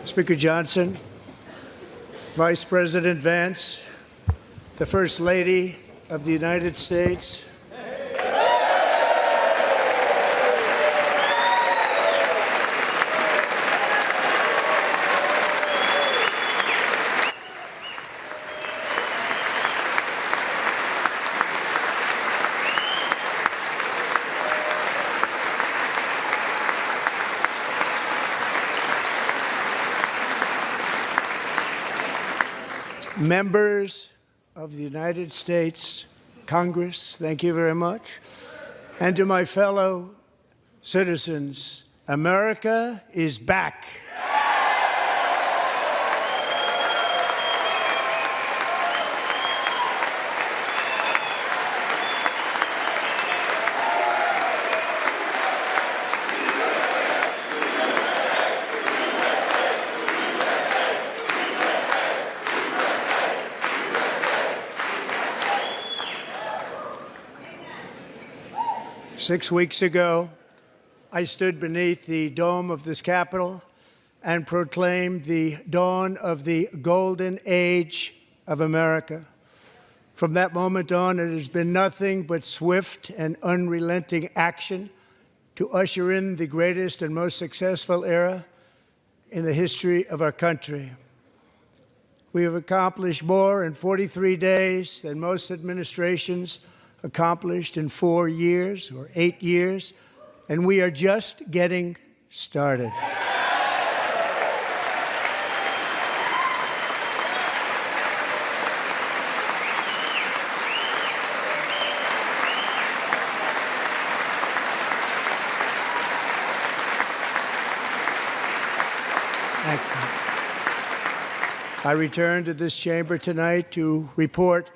Speaker Johnson, Vice President Vance, the First Lady of the United States, members of the United States Congress, thank you very much. And to my fellow citizens, America is back. 6 weeks ago, I stood beneath the dome of this Capitol and proclaimed the dawn of the golden age of America. From that moment on, it has been nothing but swift and unrelenting action to usher in the greatest and most successful era in the history of our country. We have accomplished more in 43 days than most administrations accomplished in 4 years or 8 years, and we are just getting started. I return to this chamber tonight to report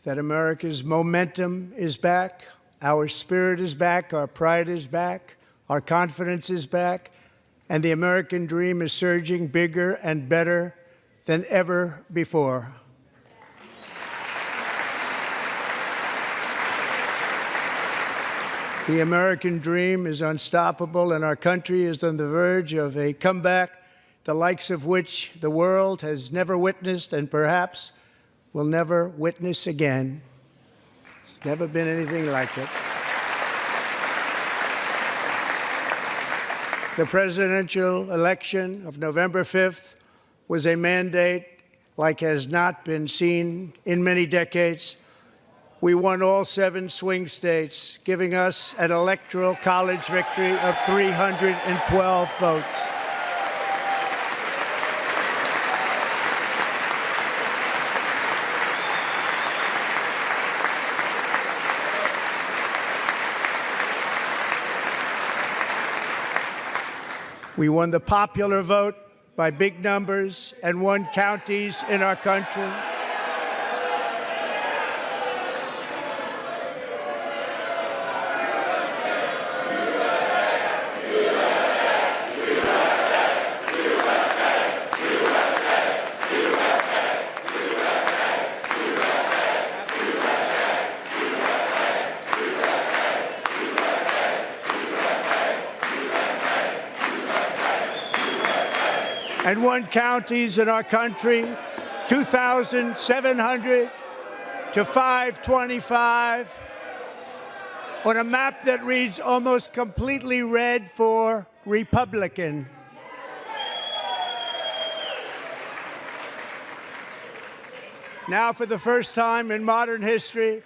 that America's momentum is back, our spirit is back, our pride is back, our confidence is back, and the American dream is surging bigger and better than ever before. The American dream is unstoppable, and our country is on the verge of a comeback, the likes of which the world has never witnessed and perhaps will never witness again. There's never been anything like it. The presidential election of November 5th was a mandate like has not been seen in many decades. We won all 7 swing states, giving us an electoral college victory of 312 votes. We won the popular vote by big numbers and won counties in our country. And won counties in our country, 2,700 to 525, on a map that reads almost completely red for Republican. Now, for the first time in modern history,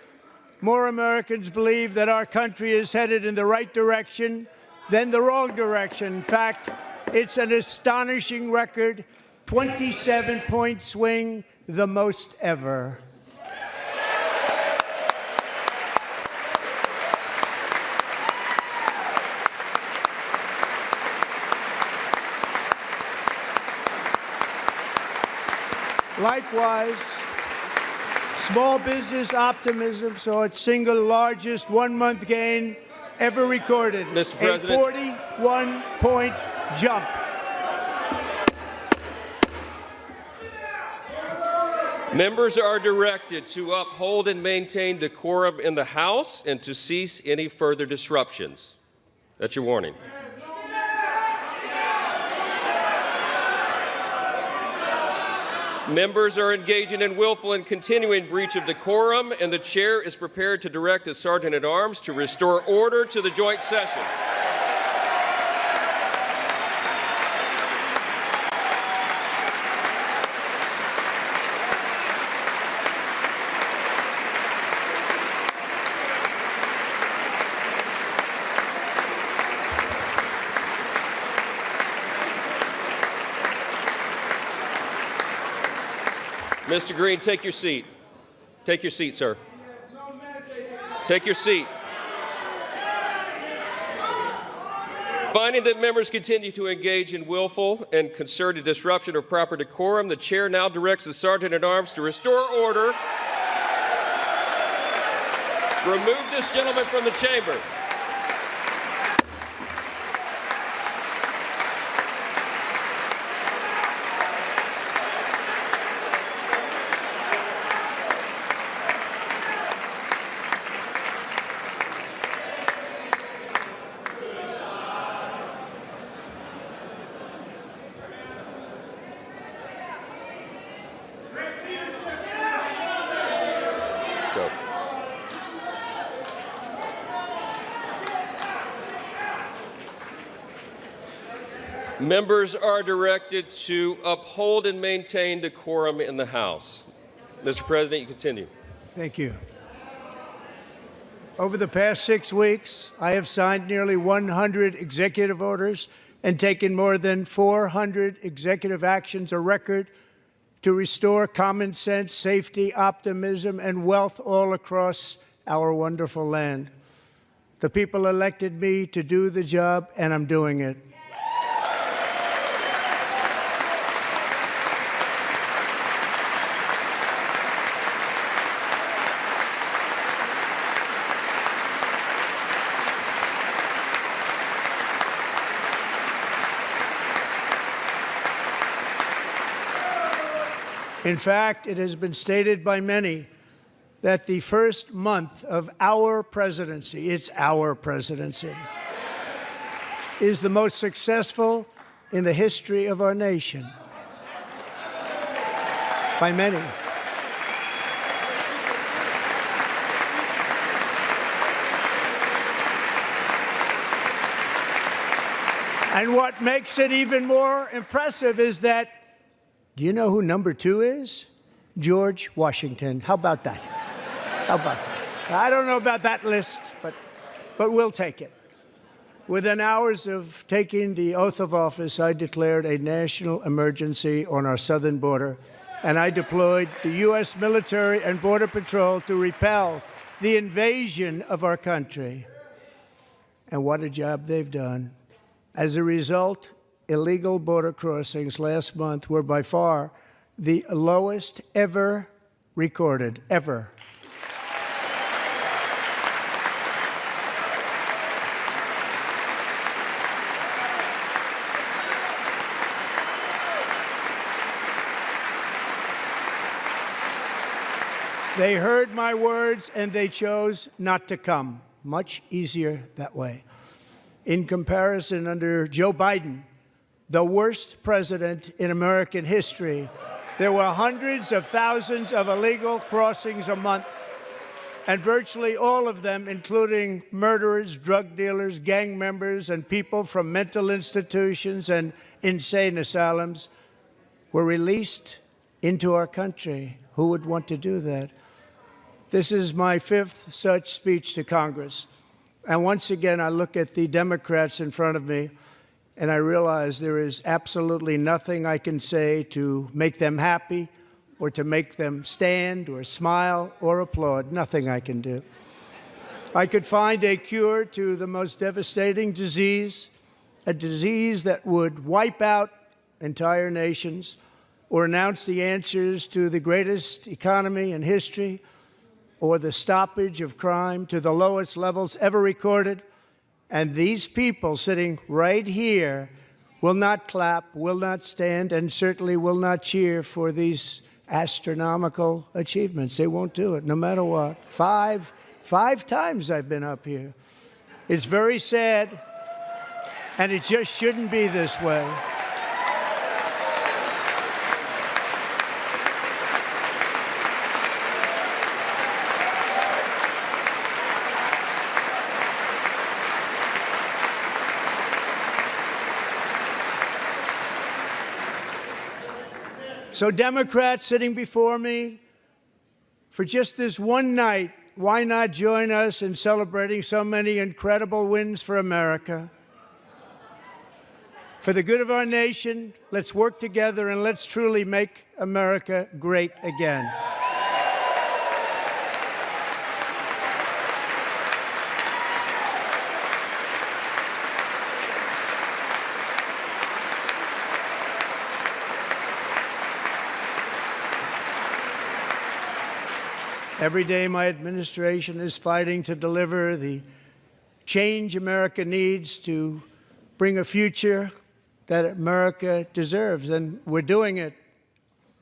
more Americans believe that our country is headed in the right direction than the wrong direction. In fact, it's an astonishing record, 27-point swing, the most ever. Likewise, small business optimism saw its single largest one-month gain ever recorded, Mr. President. A 41-point jump. Members are directed to uphold and maintain decorum in the House and to cease any further disruptions. That's your warning. Members are engaging in willful and continuing breach of decorum, and the chair is prepared to direct the Sergeant-at-Arms to restore order to the joint session. Mr. Green, take your seat. Take your seat, sir. Take your seat. Finding that members continue to engage in willful and concerted disruption of proper decorum, the chair now directs the Sergeant-at-Arms to restore order. Remove this gentleman from the chamber. Go. Members are directed to uphold and maintain decorum in the House. Mr. President, you continue. Thank you. Over the past 6 weeks, I have signed nearly 100 executive orders and taken more than 400 executive actions, a record to restore common sense, safety, optimism, and wealth all across our wonderful land. The people elected me to do the job, and I'm doing it. In fact, it has been stated by many that the first month of our presidency, it's our presidency, is the most successful in the history of our nation. By many. And what makes it even more impressive is that, do you know who number 2 is? George Washington. How about that? How about that? I don't know about that list, but we'll take it. Within hours of taking the oath of office, I declared a national emergency on our southern border, and I deployed the U.S. military and Border Patrol to repel the invasion of our country. And what a job they've done. As a result, illegal border crossings last month were by far the lowest ever recorded, ever. They heard my words and they chose not to come. Much easier that way. In comparison, under Joe Biden, the worst president in American history, there were hundreds of thousands of illegal crossings a month, and virtually all of them, including murderers, drug dealers, gang members, and people from mental institutions and insane asylums, were released into our country. Who would want to do that? This is my 5th such speech to Congress. And once again, I look at the Democrats in front of me, and I realize there is absolutely nothing I can say to make them happy or to make them stand or smile or applaud. Nothing I can do. I could find a cure to the most devastating disease, a disease that would wipe out entire nations, or announce the answers to the greatest economy in history, or the stoppage of crime to the lowest levels ever recorded. And these people sitting right here will not clap, will not stand, and certainly will not cheer for these astronomical achievements. They won't do it, no matter what. Five times I've been up here. It's very sad, and it just shouldn't be this way. So Democrats sitting before me, for just this one night, why not join us in celebrating so many incredible wins for America? For the good of our nation, let's work together and let's truly make America great again. Every day, my administration is fighting to deliver the change America needs to bring a future that America deserves, and we're doing it.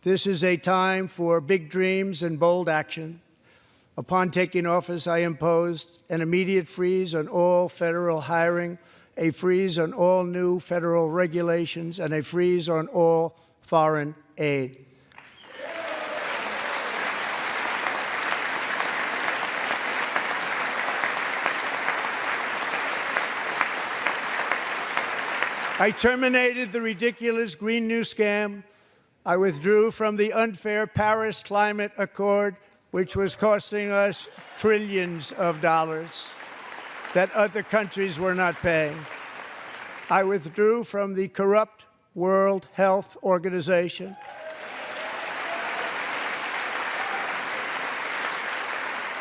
This is a time for big dreams and bold action. Upon taking office, I imposed an immediate freeze on all federal hiring, a freeze on all new federal regulations, and a freeze on all foreign aid. I terminated the ridiculous Green New scam. I withdrew from the unfair Paris Climate Accord, which was costing us trillions of dollars that other countries were not paying. I withdrew from the corrupt World Health Organization.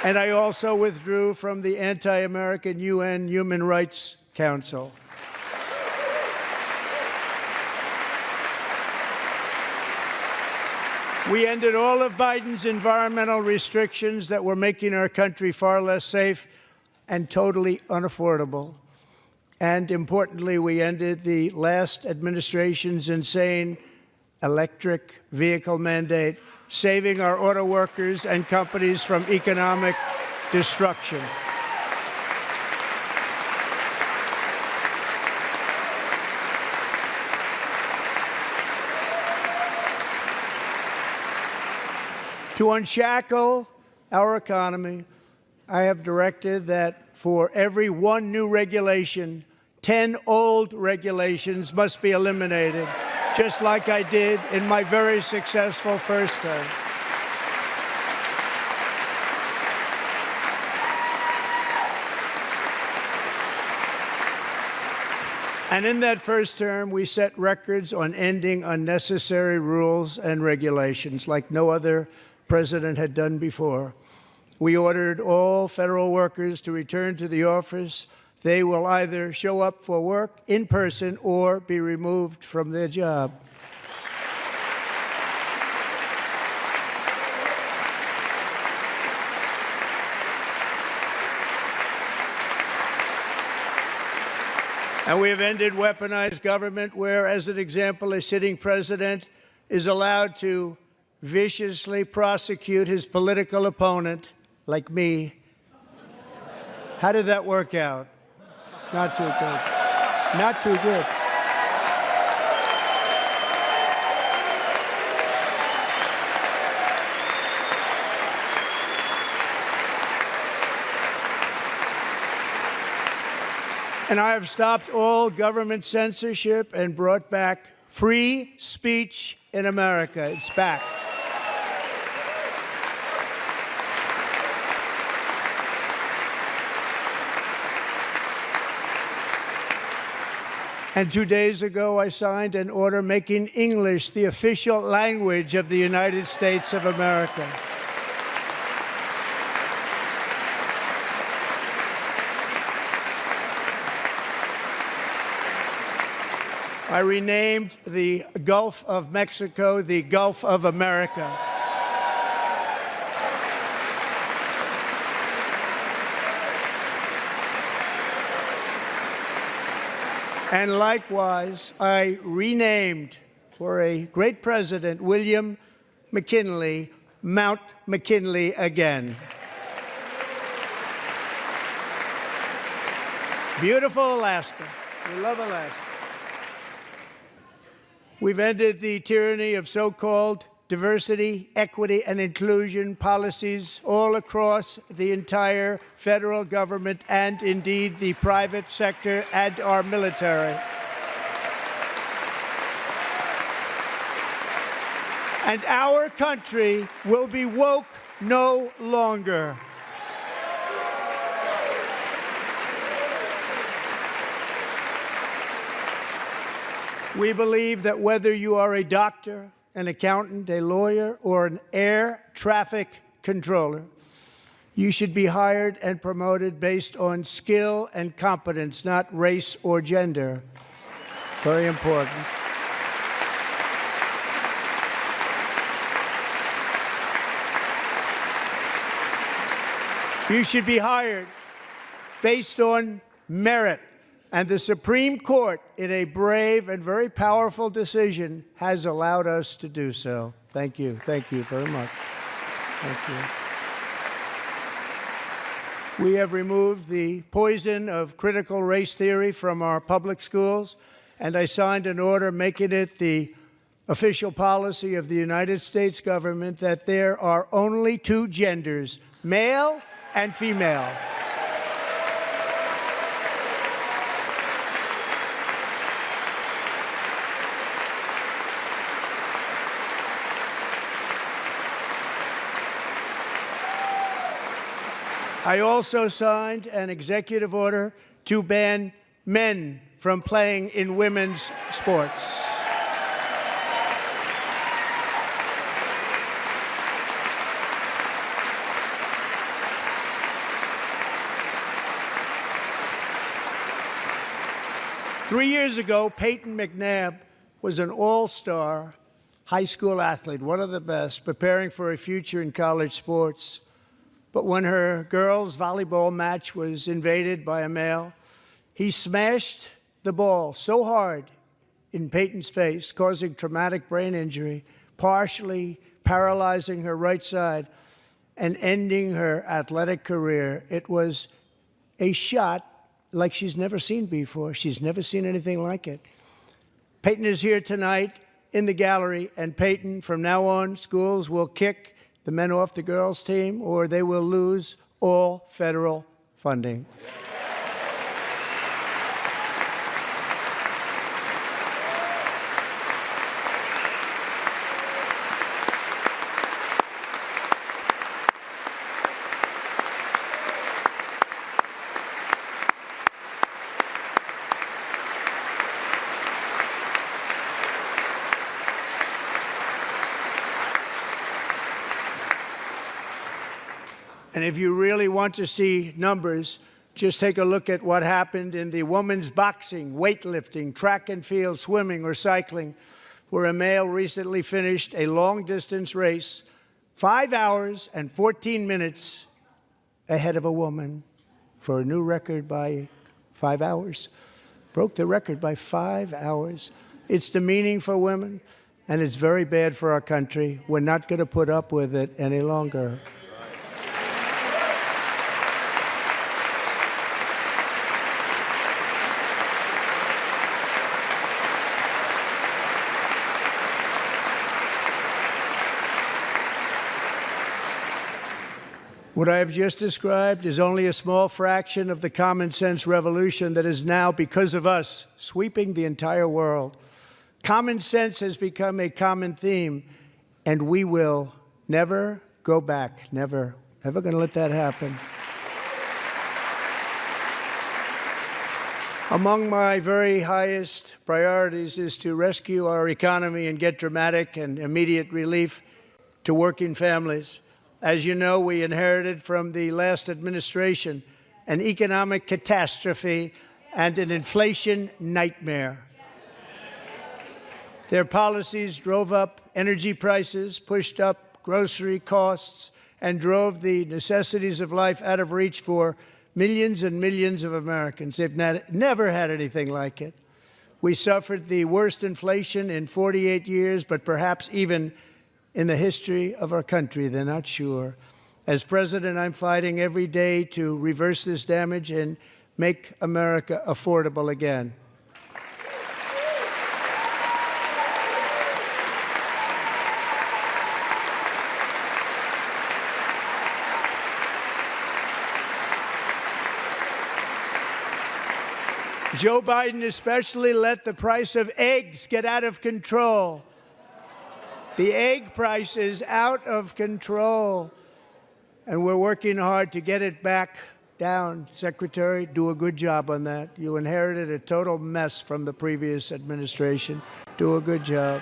And I also withdrew from the anti-American UN Human Rights Council. We ended all of Biden's environmental restrictions that were making our country far less safe and totally unaffordable. And importantly, we ended the last administration's insane electric vehicle mandate, saving our auto workers and companies from economic destruction. To unshackle our economy, I have directed that for every one new regulation, 10 old regulations must be eliminated, just like I did in my very successful first term. And in that first term, we set records on ending unnecessary rules and regulations like no other president had done before. We ordered all federal workers to return to the office. They will either show up for work in person or be removed from their job. And we have ended weaponized government where, as an example, a sitting president is allowed to viciously prosecute his political opponent, like me. How did that work out? Not too good. Not too good. And I have stopped all government censorship and brought back free speech in America. It's back. And 2 days ago, I signed an order making English the official language of the United States of America. I renamed the Gulf of Mexico the Gulf of America. And likewise, I renamed, for a great president, William McKinley, Mount McKinley again. Beautiful Alaska. We love Alaska. We've ended the tyranny of so-called diversity, equity, and inclusion policies all across the entire federal government and, indeed, the private sector and our military. And our country will be woke no longer. We believe that whether you are a doctor, an accountant, a lawyer, or an air traffic controller, you should be hired and promoted based on skill and competence, not race or gender. Very important. You should be hired based on merit. And the Supreme Court, in a brave and very powerful decision, has allowed us to do so. Thank you. Thank you very much. Thank you. We have removed the poison of critical race theory from our public schools, and I signed an order making it the official policy of the United States government that there are only two genders, male and female. I also signed an executive order to ban men from playing in women's sports. Three years ago, Peyton McNabb was an all-star high school athlete, one of the best, preparing for a future in college sports. But when her girls' volleyball match was invaded by a male, he smashed the ball so hard in Peyton's face, causing traumatic brain injury, partially paralyzing her right side and ending her athletic career. It was a shot like she's never seen before. She's never seen anything like it. Peyton is here tonight in the gallery, and Peyton, from now on, schools will kick the men off the girls' team, or they will lose all federal funding. And if you really want to see numbers, just take a look at what happened in the women's boxing, weightlifting, track and field, swimming, or cycling, where a male recently finished a long-distance race 5 hours and 14 minutes ahead of a woman for a new record by 5 hours. Broke the record by 5 hours. It's demeaning for women, and it's very bad for our country. We're not going to put up with it any longer. What I have just described is only a small fraction of the common sense revolution that is now, because of us, sweeping the entire world. Common sense has become a common theme, and we will never go back. Never. Never going to let that happen. Among my very highest priorities is to rescue our economy and get dramatic and immediate relief to working families. As you know, we inherited from the last administration an economic catastrophe and an inflation nightmare. Their policies drove up energy prices, pushed up grocery costs, and drove the necessities of life out of reach for millions and millions of Americans. They've never had anything like it. We suffered the worst inflation in 48 years, but perhaps even in the history of our country. They're not sure. As president, I'm fighting every day to reverse this damage and make America affordable again. Joe Biden especially let the price of eggs get out of control. The egg price is out of control, and we're working hard to get it back down. Secretary, do a good job on that. You inherited a total mess from the previous administration. Do a good job.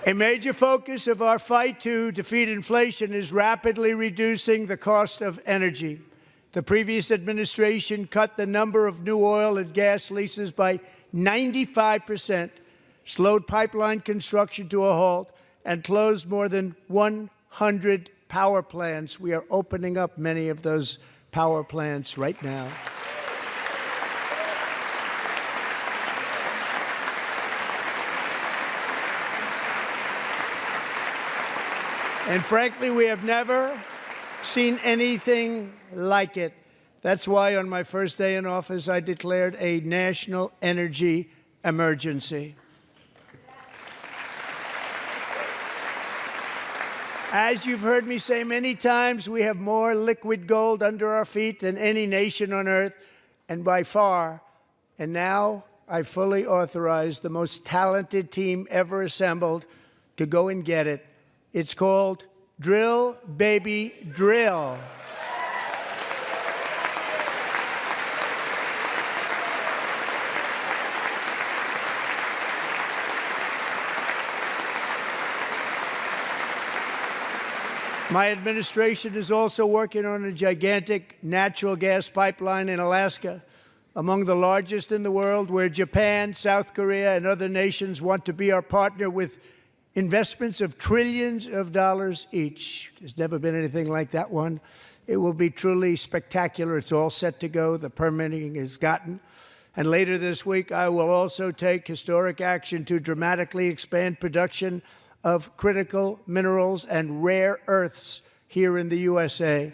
A major focus of our fight to defeat inflation is rapidly reducing the cost of energy. The previous administration cut the number of new oil and gas leases by 95%, slowed pipeline construction to a halt, and closed more than 100 power plants. We are opening up many of those power plants right now. And frankly, we have never seen anything like it. That's why on my first day in office, I declared a national energy emergency. As you've heard me say many times, we have more liquid gold under our feet than any nation on earth, and by far. And now I fully authorize the most talented team ever assembled to go and get it. It's called Drill, Baby, Drill. My administration is also working on a gigantic natural gas pipeline in Alaska, among the largest in the world, where Japan, South Korea, and other nations want to be our partner with investments of trillions of dollars each. There's never been anything like that one. It will be truly spectacular. It's all set to go. The permitting is gotten. And later this week, I will also take historic action to dramatically expand production of critical minerals and rare earths here in the USA.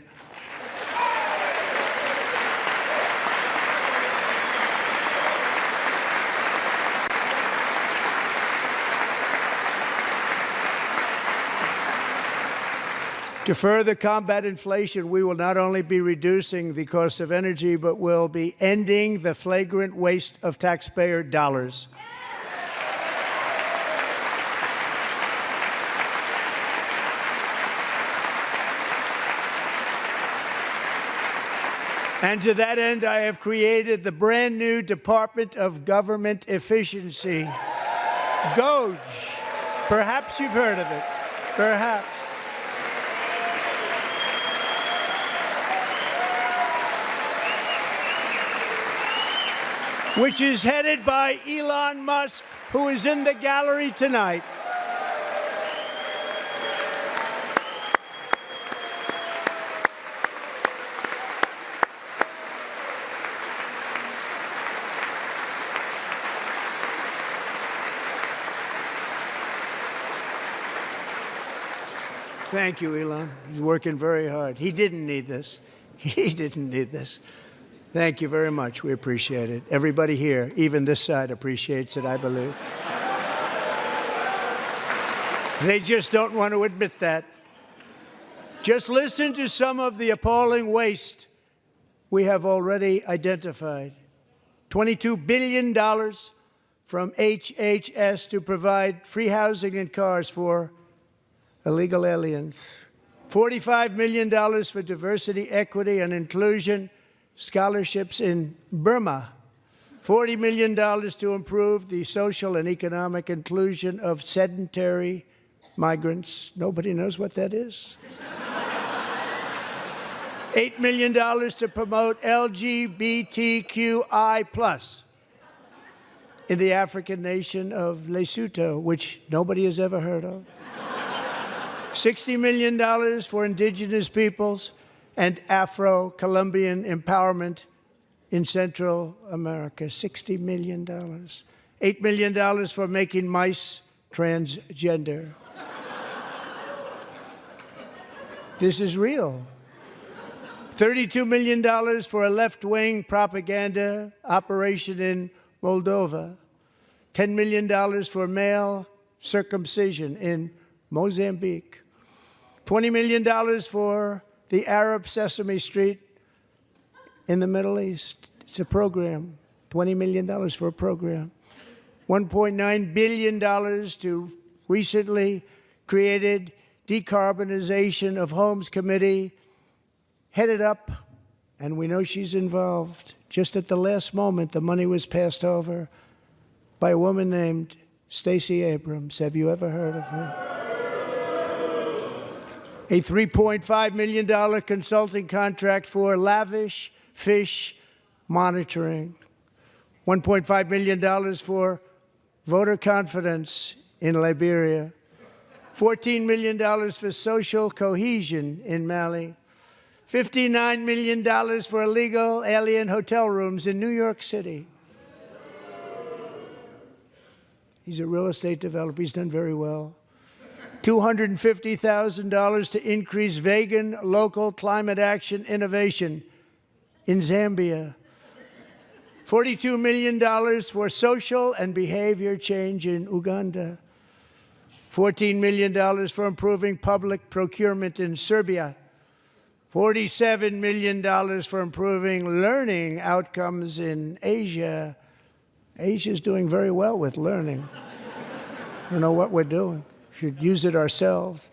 To further combat inflation, we will not only be reducing the cost of energy, but will be ending the flagrant waste of taxpayer dollars. And to that end, I have created the brand new Department of Government Efficiency, DOGE. Perhaps you've heard of it. Perhaps. Which is headed by Elon Musk, who is in the gallery tonight. Thank you, Elon. He's working very hard. He didn't need this. He didn't need this. Thank you very much. We appreciate it. Everybody here, even this side, appreciates it, I believe. They just don't want to admit that. Just listen to some of the appalling waste we have already identified. $22 billion from HHS to provide free housing and cars for illegal aliens. $45 million for diversity, equity, and inclusion scholarships in Burma. $40 million to improve the social and economic inclusion of sedentary migrants. Nobody knows what that is. $8 million to promote LGBTQI+ in the African nation of Lesotho, which nobody has ever heard of. $60 million for indigenous peoples and Afro-Colombian empowerment in Central America. $60 million. $8 million for making mice transgender. This is real. $32 million for a left-wing propaganda operation in Moldova. $10 million for male circumcision in Mozambique. $20 million for the Arab Sesame Street in the Middle East. It's a program, $20 million for a program. $1.9 billion to recently created Decarbonization of Homes Committee, headed up, and we know she's involved. Just at the last moment, the money was passed over by a woman named Stacey Abrams. Have you ever heard of her? A $3.5 million consulting contract for lavish fish monitoring. $1.5 million for voter confidence in Liberia. $14 million for social cohesion in Mali. $59 million for illegal alien hotel rooms in New York City. He's a real estate developer. He's done very well. $250,000 to increase vegan local climate action innovation in Zambia. $42 million for social and behavior change in Uganda. $14 million for improving public procurement in Serbia. $47 million for improving learning outcomes in Asia. Asia's doing very well with learning. I don't know what we're doing. We should use it ourselves.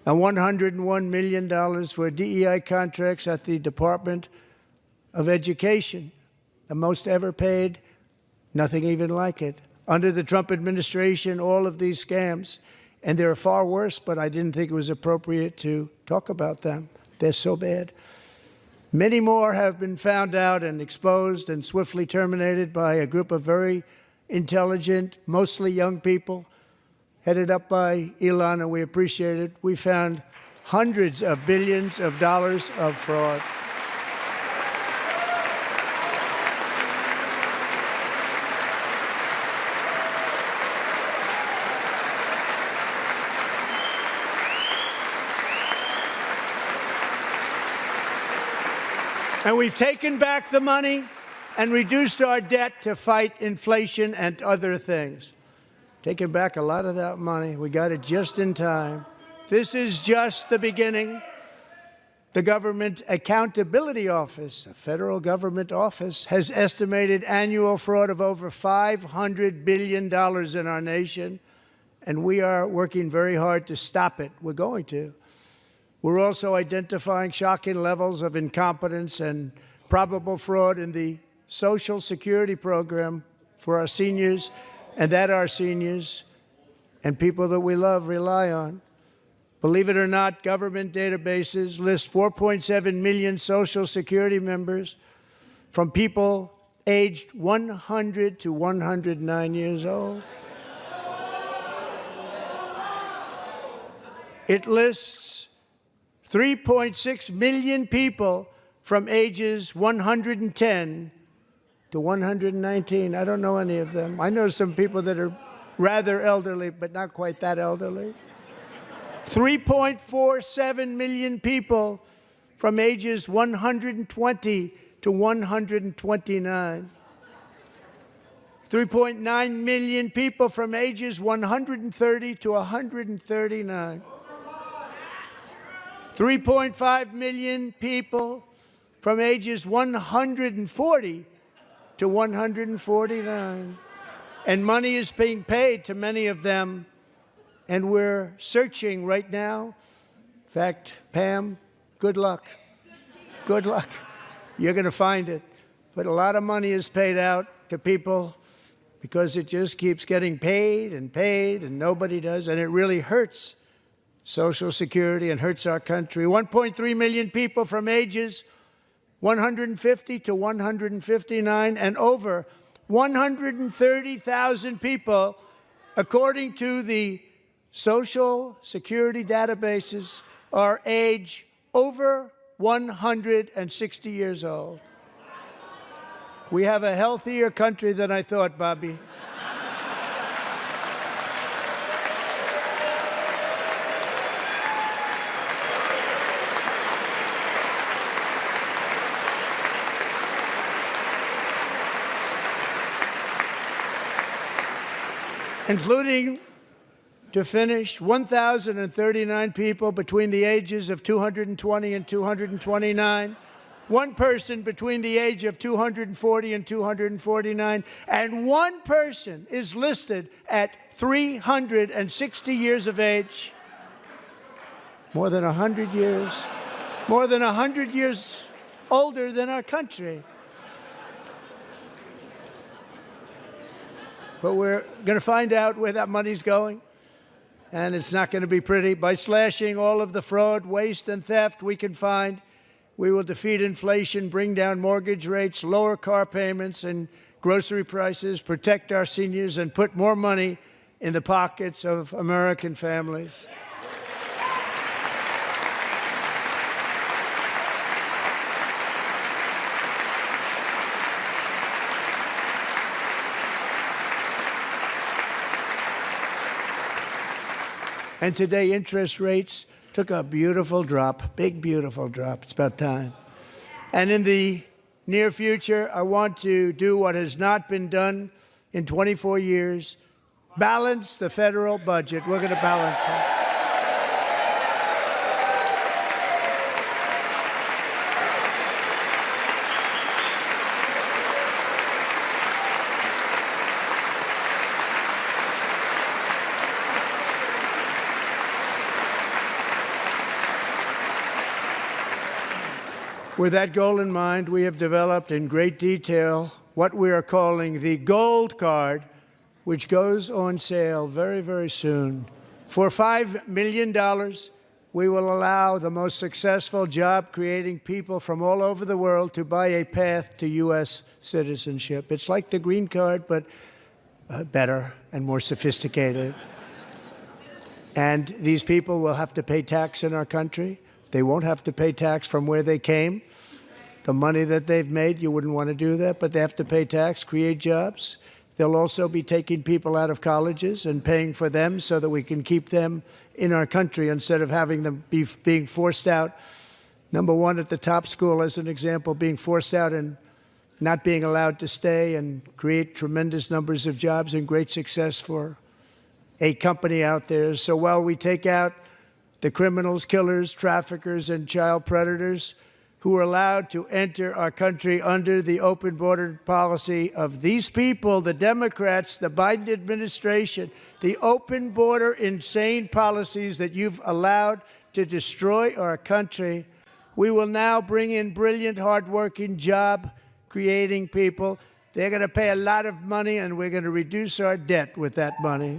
And $101 million for DEI contracts at the Department of Education. The most ever paid, nothing even like it. Under the Trump administration, all of these scams, and they're far worse, but I didn't think it was appropriate to talk about them. They're so bad. Many more have been found out and exposed and swiftly terminated by a group of very intelligent, mostly young people, headed up by Elon, and we appreciate it. We found hundreds of billions of dollars of fraud. And we've taken back the money and reduced our debt to fight inflation and other things. Taken back a lot of that money. We got it just in time. This is just the beginning. The Government Accountability Office, a federal government office, has estimated annual fraud of over $500 billion in our nation, and we are working very hard to stop it. We're going to. We're also identifying shocking levels of incompetence and probable fraud in the Social Security program for our seniors, and that our seniors and people that we love rely on. Believe it or not, government databases list 4.7 million Social Security members from people aged 100 to 109 years old. It lists 3.6 million people from ages 110 to 119. I don't know any of them. I know some people that are rather elderly, but not quite that elderly. 3.47 million people from ages 120 to 129. 3.9 million people from ages 130 to 139. 3.5 million people from ages 140 to 149. And money is being paid to many of them, and we're searching right now. In fact, Pam, good luck. Good luck. You're going to find it. But a lot of money is paid out to people because it just keeps getting paid, and nobody does, and it really hurts Social Security and hurts our country. 1.3 million people from ages 150 to 159, and over 130,000 people, according to the Social Security databases, are age over 160 years old. We have a healthier country than I thought, Bobby. Including, to finish, 1,039 people between the ages of 220 and 229 one person between the age of 240 and 249, and one person is listed at 360 years of age. More than 100 years older than our country. But we're going to find out where that money's going, and it's not going to be pretty. By slashing all of the fraud, waste, and theft we can find, we will defeat inflation, bring down mortgage rates, lower car payments and grocery prices, protect our seniors, and put more money in the pockets of American families. And today, interest rates took a beautiful drop, big, beautiful drop. It's about time. And in the near future, I want to do what has not been done in 24 years, balance the federal budget. We're going to balance it. With that goal in mind, we have developed in great detail what we are calling the Gold Card, which goes on sale very, very soon. For $5 million, we will allow the most successful job-creating people from all over the world to buy a path to U.S. citizenship. It's like the green card, but better and more sophisticated. And these people will have to pay tax in our country. They won't have to pay tax from where they came. The money that they've made, you wouldn't want to do that, but they have to pay tax, create jobs. They'll also be taking people out of colleges and paying for them so that we can keep them in our country instead of having them being forced out. Number one, at the top school, as an example, being forced out and not being allowed to stay and create tremendous numbers of jobs and great success for a company out there. So while we take out the criminals, killers, traffickers, and child predators who are allowed to enter our country under the open border policy of these people, the Democrats, the Biden administration, the open border insane policies that you've allowed to destroy our country, we will now bring in brilliant, hardworking, job-creating people. They're going to pay a lot of money, and we're going to reduce our debt with that money.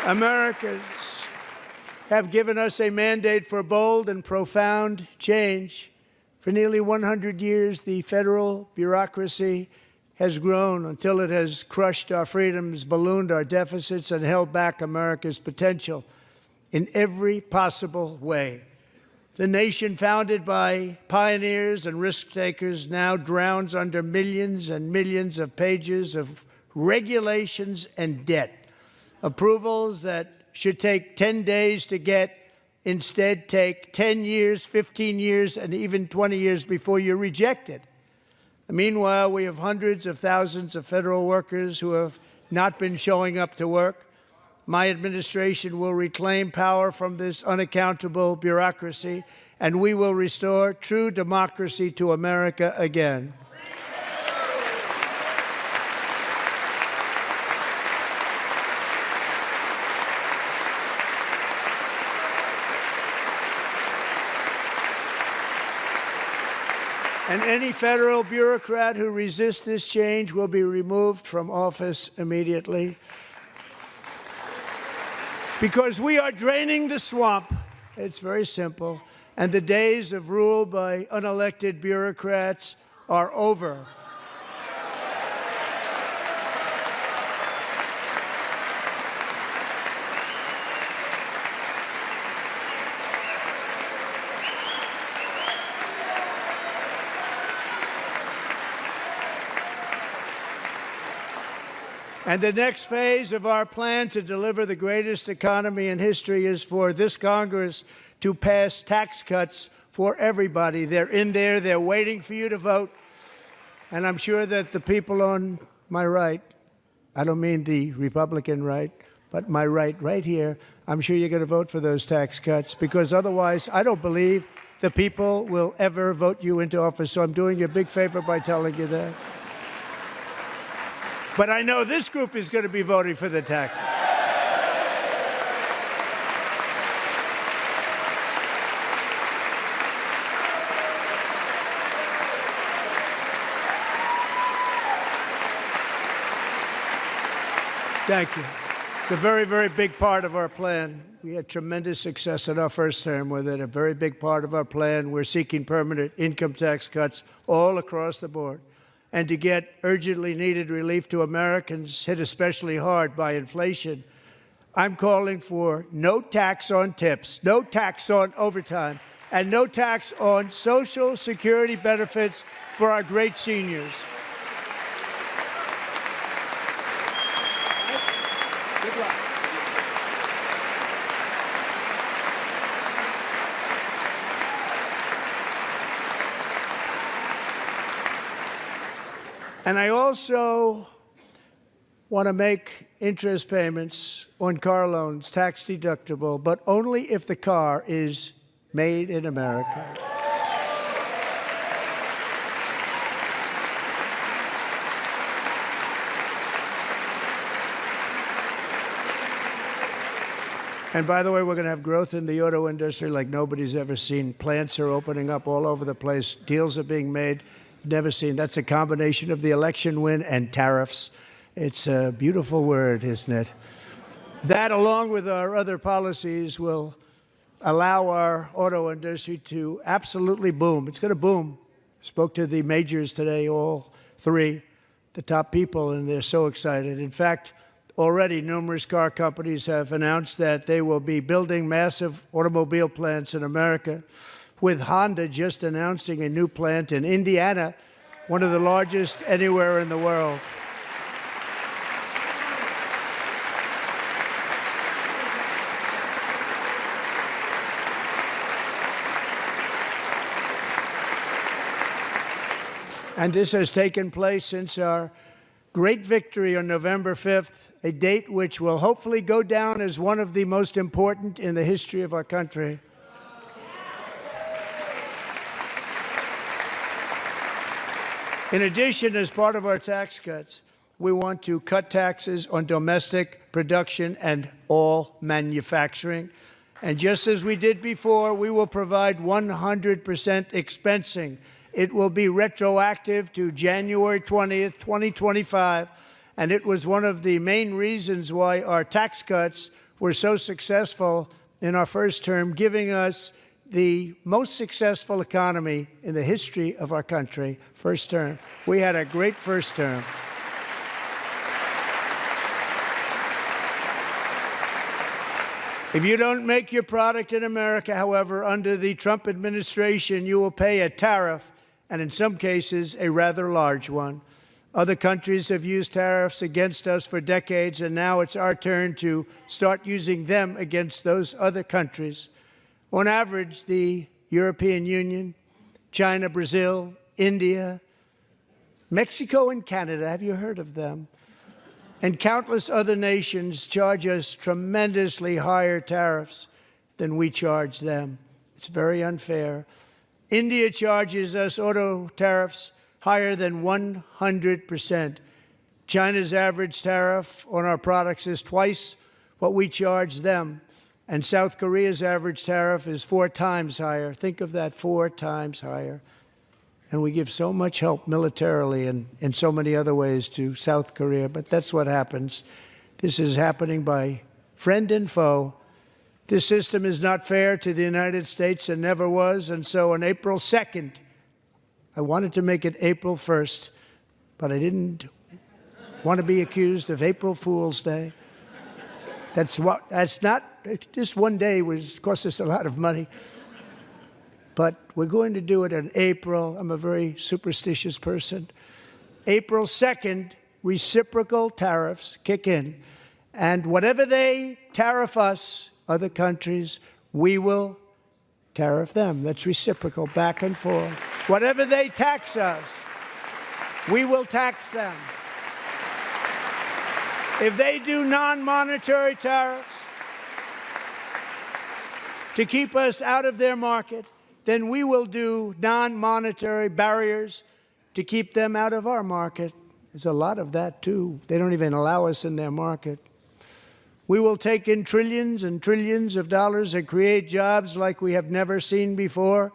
Americans have given us a mandate for bold and profound change. For nearly 100 years, the federal bureaucracy has grown until it has crushed our freedoms, ballooned our deficits, and held back America's potential in every possible way. The nation founded by pioneers and risk-takers now drowns under millions and millions of pages of regulations and debt. Approvals that should take 10 days to get instead take 10 years, 15 years, and even 20 years before you're rejected. Meanwhile, we have hundreds of thousands of federal workers who have not been showing up to work. My administration will reclaim power from this unaccountable bureaucracy, and we will restore true democracy to America again. And any federal bureaucrat who resists this change will be removed from office immediately. Because we are draining the swamp. It's very simple. And the days of rule by unelected bureaucrats are over. And the next phase of our plan to deliver the greatest economy in history is for this Congress to pass tax cuts for everybody. They're in there. They're waiting for you to vote. And I'm sure that the people on my right, I don't mean the Republican right, but my right here, I'm sure you're going to vote for those tax cuts, because otherwise I don't believe the people will ever vote you into office. So I'm doing you a big favor by telling you that. But I know this group is going to be voting for the tax. Thank you. It's a very, very big part of our plan. We had tremendous success in our first term with it. A very big part of our plan. We're seeking permanent income tax cuts all across the board. And to get urgently needed relief to Americans hit especially hard by inflation, I'm calling for no tax on tips, no tax on overtime, and no tax on Social Security benefits for our great seniors. Good luck. And I also want to make interest payments on car loans tax deductible, but only if the car is made in America. And by the way, we're going to have growth in the auto industry like nobody's ever seen. Plants are opening up all over the place. Deals are being made. Never seen. That's a combination of the election win and tariffs. It's a beautiful word, isn't it? That, along with our other policies, will allow our auto industry to absolutely boom. It's going to boom. Spoke to the majors today, all three, the top people, and they're so excited. In fact, already numerous car companies have announced that they will be building massive automobile plants in America, with Honda just announcing a new plant in Indiana, one of the largest anywhere in the world. And this has taken place since our great victory on November 5th, a date which will hopefully go down as one of the most important in the history of our country. In addition, as part of our tax cuts, we want to cut taxes on domestic production and all manufacturing. And just as we did before, we will provide 100% expensing. It will be retroactive to January 20th, 2025. And it was one of the main reasons why our tax cuts were so successful in our first term, giving us the most successful economy in the history of our country, first term. We had a great first term. If you don't make your product in America, however, under the Trump administration, you will pay a tariff, and in some cases, a rather large one. Other countries have used tariffs against us for decades, and now it's our turn to start using them against those other countries. On average, the European Union, China, Brazil, India, Mexico, and Canada, have you heard of them? And countless other nations charge us tremendously higher tariffs than we charge them. It's very unfair. India charges us auto tariffs higher than 100%. China's average tariff on our products is twice what we charge them. And South Korea's average tariff is 4 times higher. Think of that, 4 times higher. And we give so much help militarily and in so many other ways to South Korea. But that's what happens. This is happening by friend and foe. This system is not fair to the United States and never was. And so on April 2nd, I wanted to make it April 1st, but I didn't want to be accused of April Fool's Day. That's not, just one day cost us a lot of money. But we're going to do it in April. I'm a very superstitious person. April 2nd, reciprocal tariffs kick in. And whatever they tariff us, other countries, we will tariff them. That's reciprocal, back and forth. Whatever they tax us, we will tax them. If they do non-monetary tariffs to keep us out of their market, then we will do non-monetary barriers to keep them out of our market. There's a lot of that, too. They don't even allow us in their market. We will take in trillions and trillions of dollars and create jobs like we have never seen before.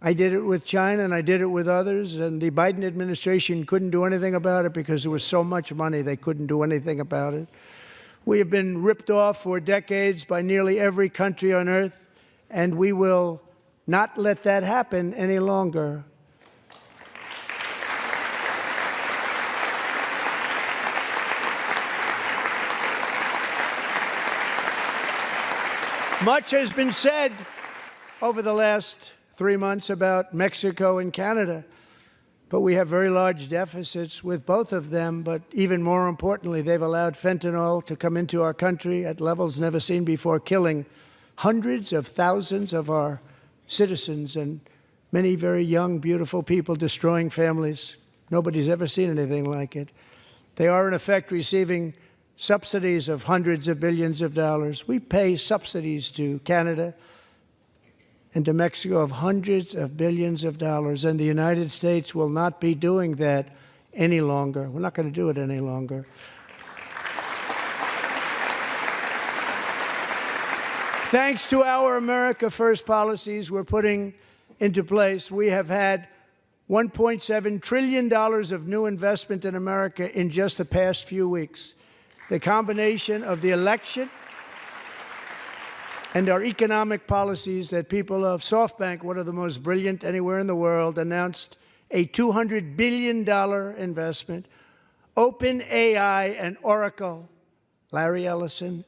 I did it with China, and I did it with others, and the Biden administration couldn't do anything about it because there was so much money they couldn't do anything about it. We have been ripped off for decades by nearly every country on earth, and we will not let that happen any longer. Much has been said over the last 3 months about Mexico and Canada, but we have very large deficits with both of them. But even more importantly, they've allowed fentanyl to come into our country at levels never seen before, killing hundreds of thousands of our citizens and many very young, beautiful people, destroying families. Nobody's ever seen anything like it. They are, in effect, receiving subsidies of hundreds of billions of dollars. We pay subsidies to Canada and to Mexico of hundreds of billions of dollars, and the United States will not be doing that any longer. We're not going to do it any longer. Thanks to our America First policies we're putting into place, we have had $1.7 trillion of new investment in America in just the past few weeks. The combination of the election and our economic policies that people of SoftBank, one of the most brilliant anywhere in the world, announced a $200 billion investment. OpenAI and Oracle, Larry Ellison,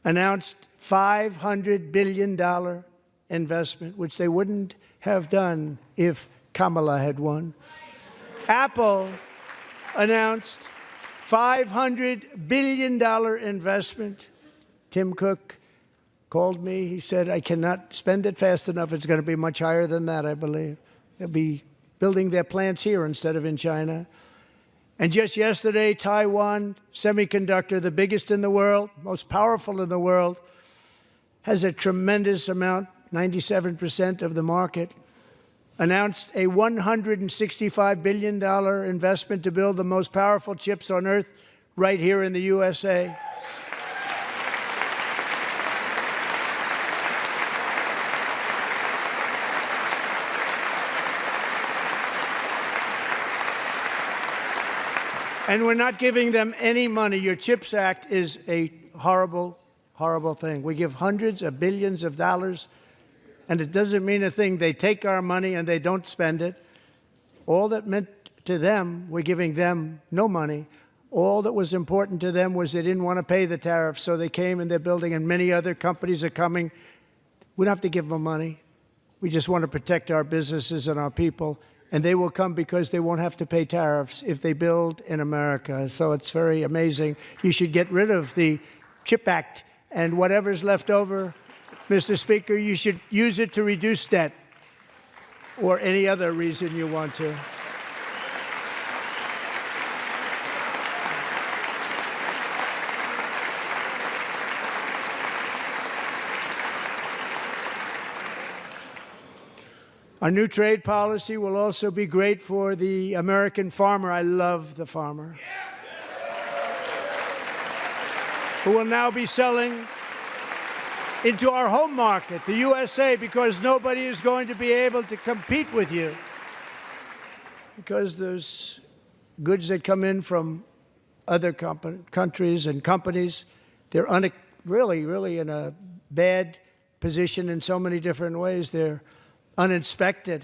announced $500 billion investment, which they wouldn't have done if Kamala had won. Apple announced $500 billion investment. Tim Cook called me. He said, I cannot spend it fast enough. It's going to be much higher than that, I believe. They'll be building their plants here instead of in China. And just yesterday, Taiwan Semiconductor, the biggest in the world, most powerful in the world, has a tremendous amount, 97% of the market, announced a $165 billion investment to build the most powerful chips on earth right here in the USA. And we're not giving them any money. Your CHIPS Act is a horrible, horrible thing. We give hundreds of billions of dollars, and it doesn't mean a thing. They take our money and they don't spend it. All that meant to them, we're giving them no money. All that was important to them was they didn't want to pay the tariffs, so they came and they're building, and many other companies are coming. We don't have to give them money. We just want to protect our businesses and our people. And they will come because they won't have to pay tariffs if they build in America. So it's very amazing. You should get rid of the CHIP Act, and whatever's left over, Mr. Speaker, you should use it to reduce debt or any other reason you want to. Our new trade policy will also be great for the American farmer. I love the farmer, who will now be selling into our home market, the USA, because nobody is going to be able to compete with you. Because those goods that come in from other countries and companies, they're really in a bad position in so many different ways. They're uninspected.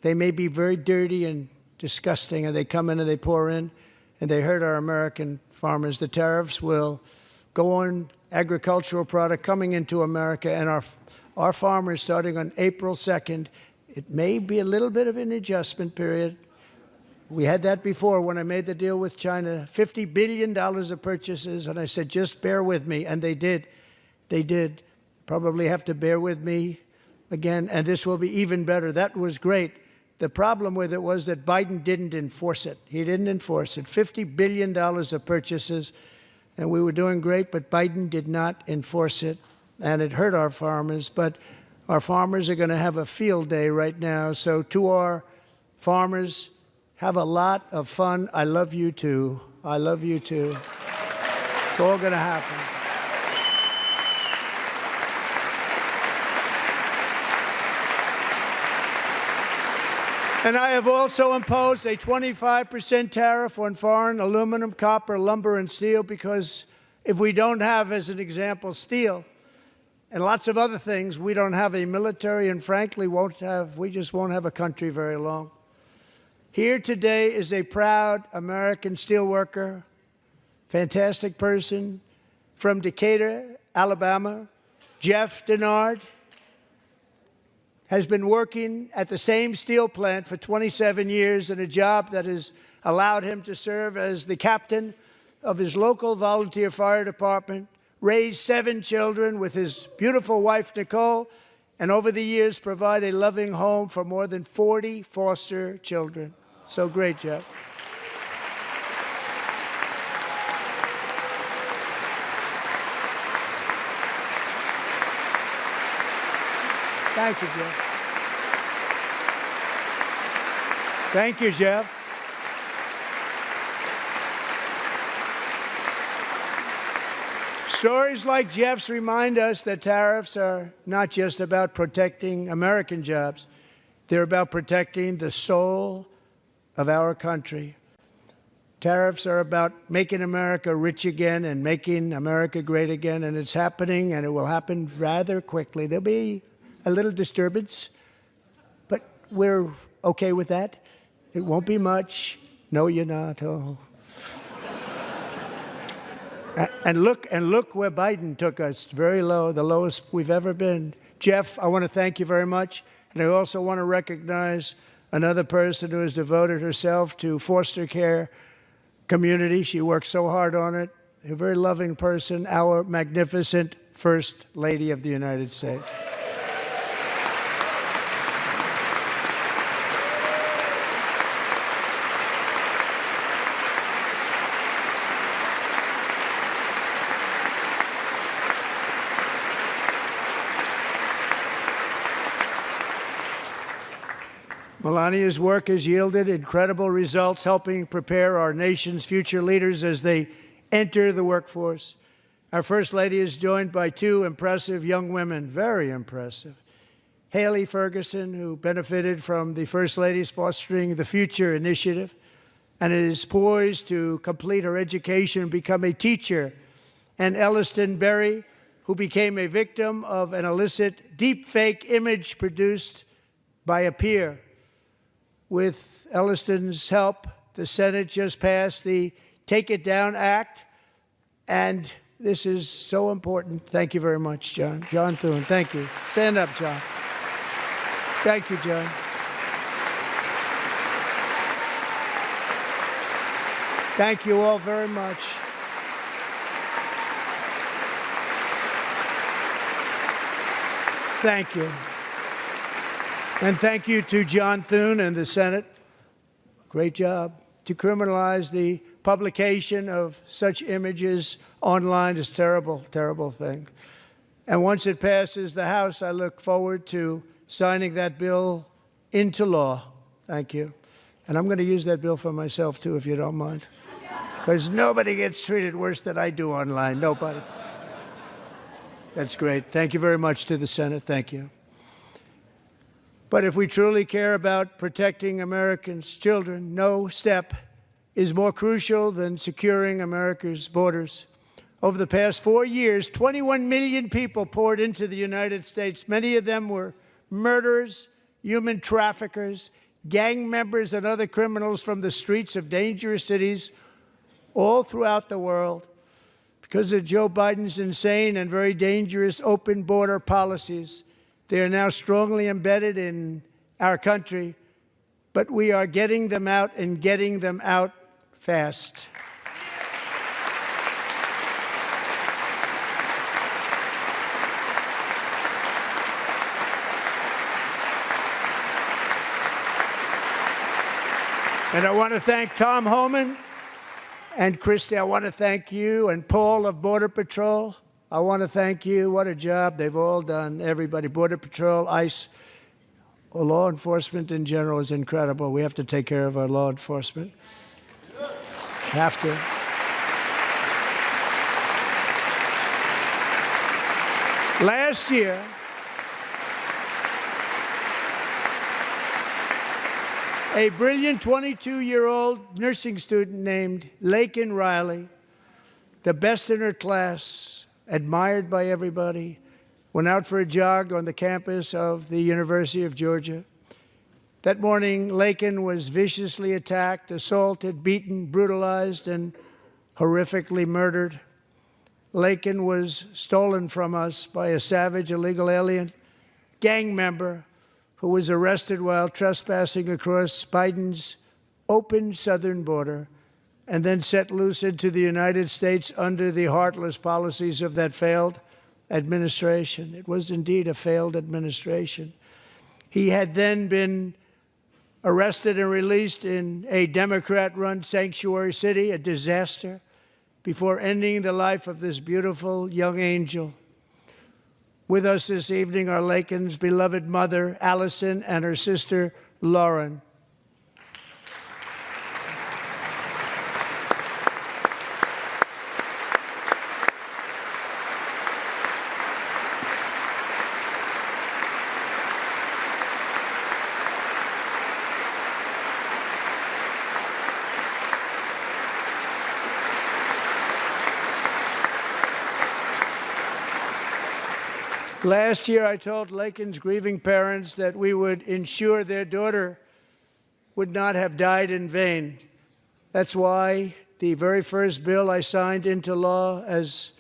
They may be very dirty and disgusting, and they come in and they pour in, and they hurt our American farmers. The tariffs will go on agricultural product coming into America, and our farmers, starting on April 2nd, it may be a little bit of an adjustment period. We had that before when I made the deal with China, $50 billion of purchases, and I said, just bear with me, and they did. They did. Probably have to bear with me again, and this will be even better. That was great. The problem with it was that Biden didn't enforce it. He didn't enforce it. $50 billion of purchases, and we were doing great, but Biden did not enforce it, and it hurt our farmers. But our farmers are going to have a field day right now. So to our farmers, have a lot of fun. I love you too. I love you too. It's all going to happen. And I have also imposed a 25% tariff on foreign aluminum, copper, lumber, and steel, because if we don't have, as an example, steel and lots of other things, we don't have a military, and frankly, we just won't have a country very long. Here today is a proud American steelworker, fantastic person from Decatur, Alabama, Jeff Denard. Has been working at the same steel plant for 27 years in a job that has allowed him to serve as the captain of his local volunteer fire department, raise 7 children with his beautiful wife, Nicole, and over the years provide a loving home for more than 40 foster children. So great, Jeff. Thank you, Jeff. Thank you, Jeff. Stories like Jeff's remind us that tariffs are not just about protecting American jobs. They're about protecting the soul of our country. Tariffs are about making America rich again and making America great again, and it's happening, and it will happen rather quickly. There'll be a little disturbance, but we're okay with that. It won't be much. No, you're not. Oh. And look where Biden took us, very low, the lowest we've ever been. Jeff, I want to thank you very much. And I also want to recognize another person who has devoted herself to foster care community. She works so hard on it. A very loving person, our magnificent First Lady of the United States. Melania's work has yielded incredible results, helping prepare our nation's future leaders as they enter the workforce. Our First Lady is joined by 2 impressive young women, very impressive. Haley Ferguson, who benefited from the First Lady's Fostering the Future initiative and is poised to complete her education and become a teacher. And Elliston Berry, who became a victim of an illicit deepfake image produced by a peer. With Elliston's help, the Senate just passed the Take It Down Act, and this is so important. Thank you very much, John. John Thune, thank you. Stand up, John. Thank you, John. Thank you all very much. Thank you. And thank you to John Thune and the Senate. Great job. To criminalize the publication of such images online is a terrible, terrible thing. And once it passes the House, I look forward to signing that bill into law. Thank you. And I'm going to use that bill for myself, too, if you don't mind. Because nobody gets treated worse than I do online. Nobody. That's great. Thank you very much to the Senate. Thank you. But if we truly care about protecting Americans' children, no step is more crucial than securing America's borders. Over the past 4 years, 21 million people poured into the United States. Many of them were murderers, human traffickers, gang members, and other criminals from the streets of dangerous cities all throughout the world. Because of Joe Biden's insane and very dangerous open border policies, they are now strongly embedded in our country, but we are getting them out and getting them out fast. And I want to thank Tom Homan and Christy. I want to thank you and Paul of Border Patrol. I want to thank you. What a job they've all done. Everybody, Border Patrol, ICE, law enforcement in general is incredible. We have to take care of our law enforcement. Have to. Last year, a brilliant 22-year-old nursing student named Laken Riley, the best in her class, admired by everybody, went out for a jog on the campus of the University of Georgia. That morning, Laken was viciously attacked, assaulted, beaten, brutalized, and horrifically murdered. Laken was stolen from us by a savage illegal alien gang member who was arrested while trespassing across Biden's open southern border and then set loose into the United States under the heartless policies of that failed administration. It was indeed a failed administration. He had then been arrested and released in a Democrat-run sanctuary city, a disaster, before ending the life of this beautiful young angel. With us this evening are Laken's beloved mother, Allison, and her sister, Lauren. Last year, I told Laken's grieving parents that we would ensure their daughter would not have died in vain. That's why the very first bill I signed into law as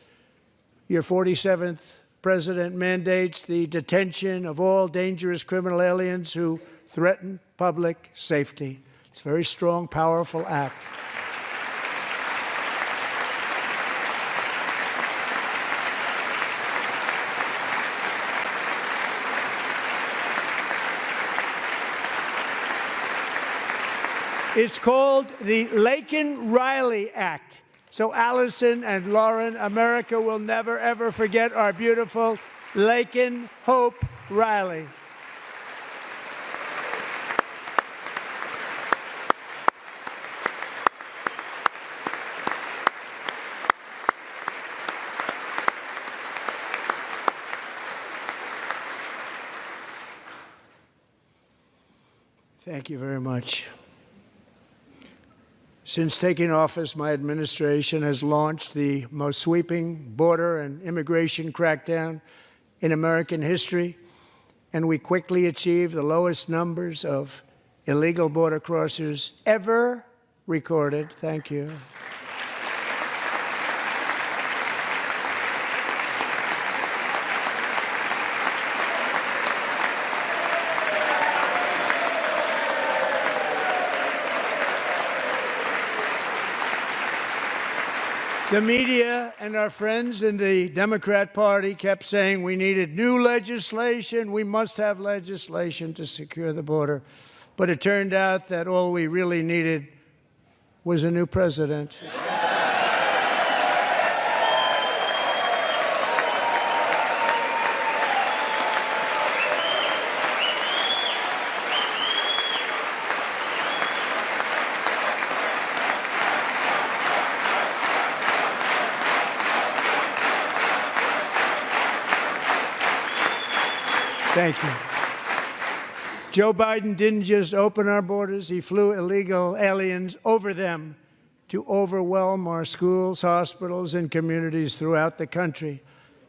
your 47th president mandates the detention of all dangerous criminal aliens who threaten public safety. It's a very strong, powerful act. It's called the Laken-Riley Act. So Allison and Lauren, America will never, ever forget our beautiful Laken Hope Riley. Thank you very much. Since taking office, my administration has launched the most sweeping border and immigration crackdown in American history, and we quickly achieved the lowest numbers of illegal border crossers ever recorded. Thank you. The media and our friends in the Democrat Party kept saying we needed new legislation, we must have legislation to secure the border. But it turned out that all we really needed was a new president. Thank you. Joe Biden didn't just open our borders, he flew illegal aliens over them to overwhelm our schools, hospitals, and communities throughout the country.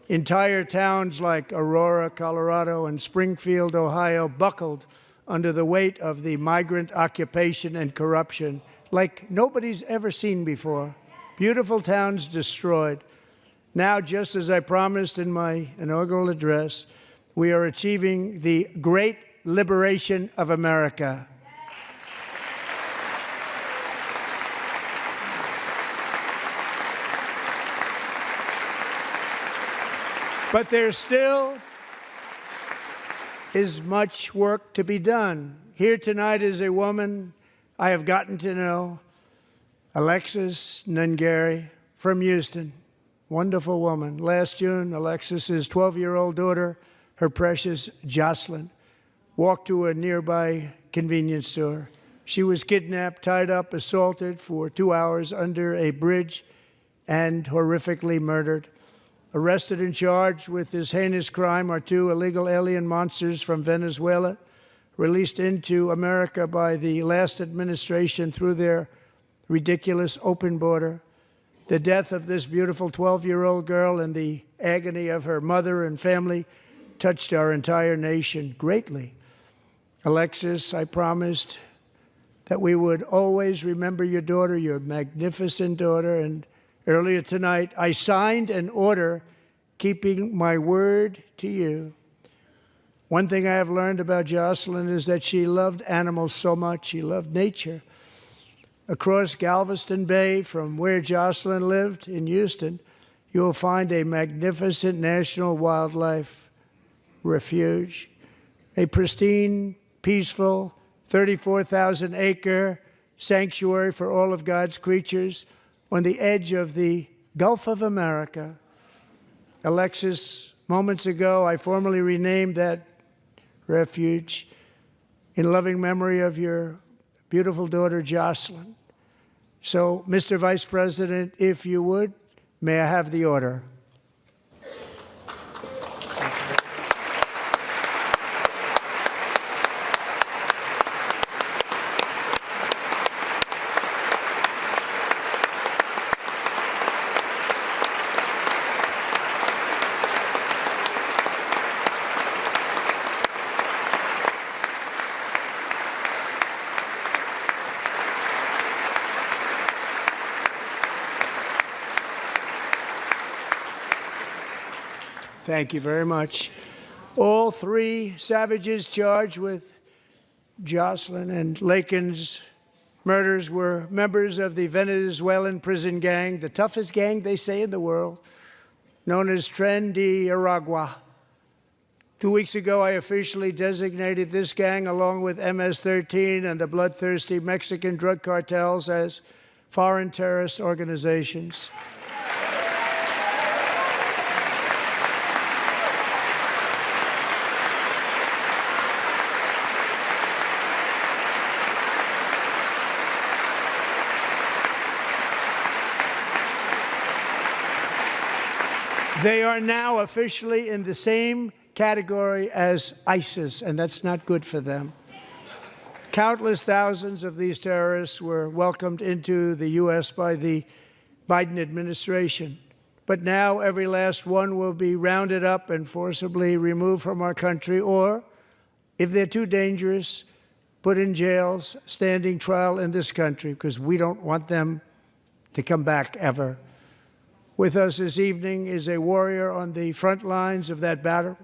Entire towns like Aurora, Colorado, and Springfield, Ohio, buckled under the weight of the migrant occupation and corruption like nobody's ever seen before. Beautiful towns destroyed. Now, just as I promised in my inaugural address, we are achieving the great liberation of America. But there still is much work to be done. Here tonight is a woman I have gotten to know Alexis Nungary from Houston. Wonderful woman. Last June, Alexis's 12-year-old daughter, her precious Jocelyn, walked to a nearby convenience store. She was kidnapped, tied up, assaulted for 2 hours under a bridge, and horrifically murdered. Arrested and charged with this heinous crime are two illegal alien monsters from Venezuela, released into America by the last administration through their ridiculous open border. The death of this beautiful 12-year-old girl and the agony of her mother and family touched our entire nation greatly. Alexis, I promised that we would always remember your daughter, your magnificent daughter, and earlier tonight I signed an order keeping my word to you. One thing I have learned about Jocelyn is that she loved animals so much. She loved nature. Across Galveston Bay, from where Jocelyn lived in Houston, you will find a magnificent national wildlife refuge, a pristine, peaceful, 34,000-acre sanctuary for all of God's creatures on the edge of the Gulf of America. Alexis, moments ago, I formally renamed that refuge in loving memory of your beautiful daughter, Jocelyn. So, Mr. Vice President, if you would, may I have the order? Thank you very much. All three savages charged with Jocelyn and Lakin's murders were members of the Venezuelan prison gang, the toughest gang, they say, in the world, known as Tren de Aragua. 2 weeks ago, I officially designated this gang, along with MS-13 and the bloodthirsty Mexican drug cartels, as foreign terrorist organizations. They are now officially in the same category as ISIS, and that's not good for them. Countless thousands of these terrorists were welcomed into the U.S. by the Biden administration. But now every last one will be rounded up and forcibly removed from our country, or, if they're too dangerous, put in jails, standing trial in this country, because we don't want them to come back ever. With us this evening is a warrior on the front lines of that battle,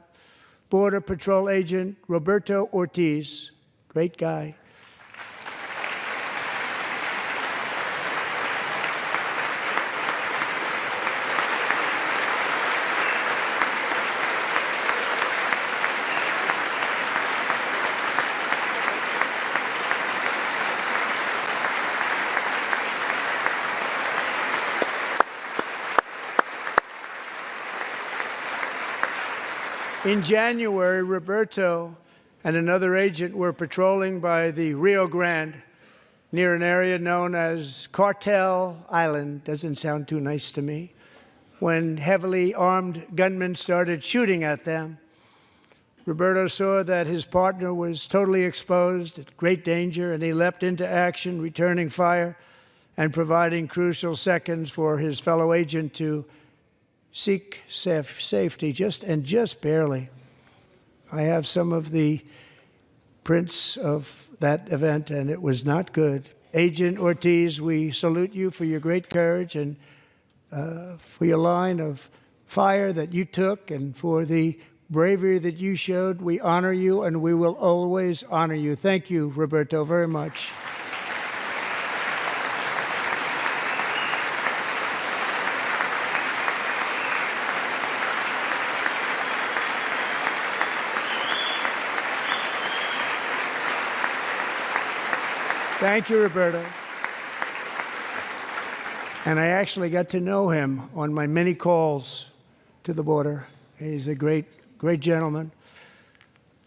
Border Patrol Agent Roberto Ortiz. Great guy. In January, Roberto and another agent were patrolling by the Rio Grande near an area known as Cartel Island. Doesn't sound too nice to me. When heavily armed gunmen started shooting at them, Roberto saw that his partner was totally exposed, at great danger, and he leapt into action, returning fire and providing crucial seconds for his fellow agent to seek safety, just barely. I have some of the prints of that event, and it was not good. Agent Ortiz, we salute you for your great courage and for your line of fire that you took and for the bravery that you showed. We honor you, and we will always honor you. Thank you, Roberto, very much. Thank you, Roberta. And I actually got to know him on my many calls to the border. He's a great gentleman.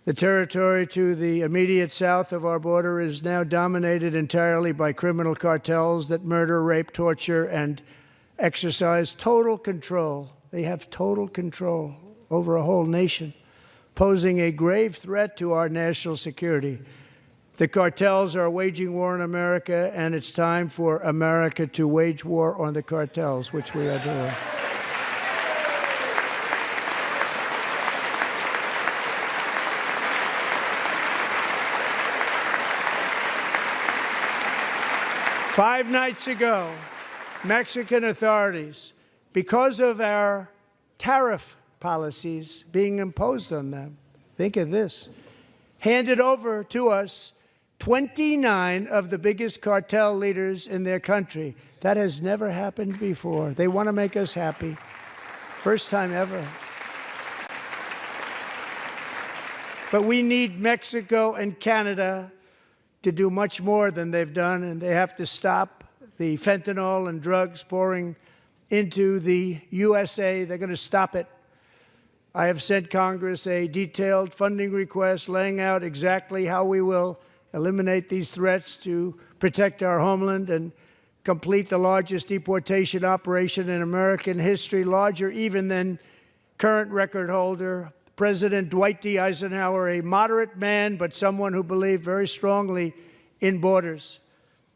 The territory to the immediate south of our border is now dominated entirely by criminal cartels that murder, rape, torture, and exercise total control. They have total control over a whole nation, posing a grave threat to our national security. The cartels are waging war on America, and it's time for America to wage war on the cartels, which we are doing. Five nights ago, Mexican authorities, because of our tariff policies being imposed on them, think of this, handed over to us 29 of the biggest cartel leaders in their country. That has never happened before. They want to make us happy. First time ever. But we need Mexico and Canada to do much more than they've done, and they have to stop the fentanyl and drugs pouring into the USA. They're going to stop it. I have sent Congress a detailed funding request laying out exactly how we will eliminate these threats to protect our homeland and complete the largest deportation operation in American history, larger even than current record holder President Dwight D. Eisenhower, a moderate man, but someone who believed very strongly in borders.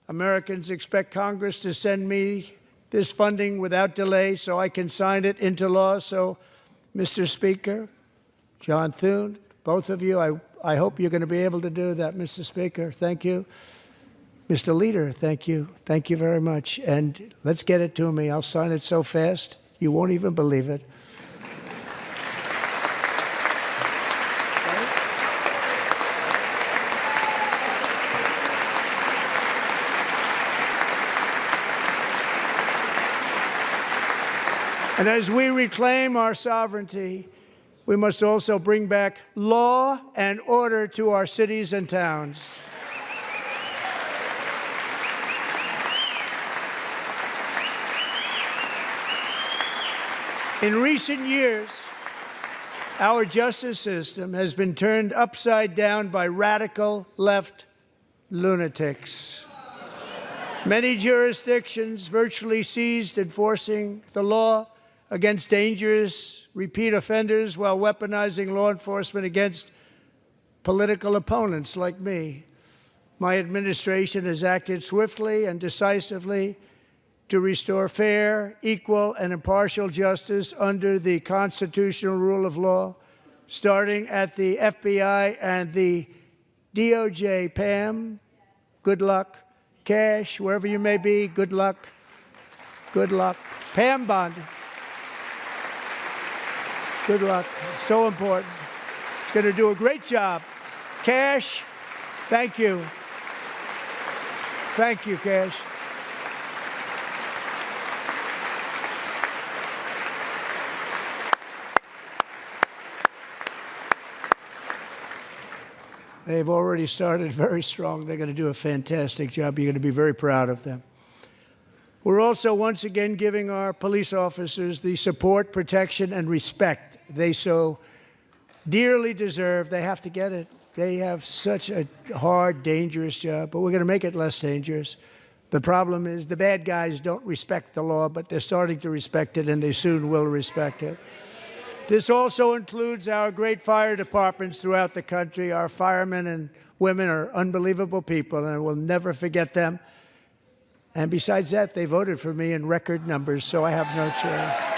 Americans expect Congress to send me this funding without delay so I can sign it into law. So, Mr. Speaker, John Thune, both of you, I hope you're going to be able to do that, Mr. Speaker. Thank you. Mr. Leader, thank you. Thank you very much. And let's get it to me. I'll sign it so fast, you won't even believe it. And as we reclaim our sovereignty, we must also bring back law and order to our cities and towns. In recent years, our justice system has been turned upside down by radical left lunatics. Many jurisdictions virtually ceased enforcing the law against dangerous repeat offenders while weaponizing law enforcement against political opponents like me. My administration has acted swiftly and decisively to restore fair, equal, and impartial justice under the constitutional rule of law, starting at the FBI and the DOJ. Pam, good luck. Cash, wherever you may be, good luck. Good luck. Pam Bondi. Good luck. So important. Going to do a great job. Cash, thank you. Thank you, Cash. They've already started very strong. They're going to do a fantastic job. You're going to be very proud of them. We're also once again giving our police officers the support, protection, and respect they so dearly deserve. They have to get it. They have such a hard, dangerous job, but we're going to make it less dangerous. The problem is the bad guys don't respect the law, but they're starting to respect it, and they soon will respect it. This also includes our great fire departments throughout the country. Our firemen and women are unbelievable people, and I will never forget them. And besides that, they voted for me in record numbers, so I have no choice.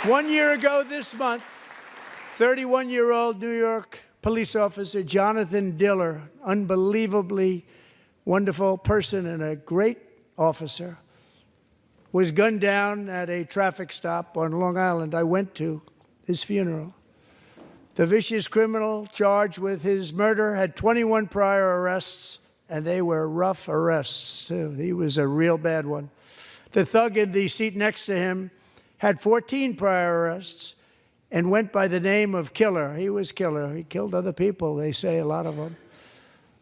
1 year ago this month, 31-year-old New York police officer Jonathan Diller, unbelievably wonderful person and a great officer, was gunned down at a traffic stop on Long Island. I went to his funeral. The vicious criminal charged with his murder had 21 prior arrests, and they were rough arrests, too. He was a real bad one. The thug in the seat next to him had 14 prior arrests, and went by the name of Killer. He was Killer. He killed other people, they say, a lot of them.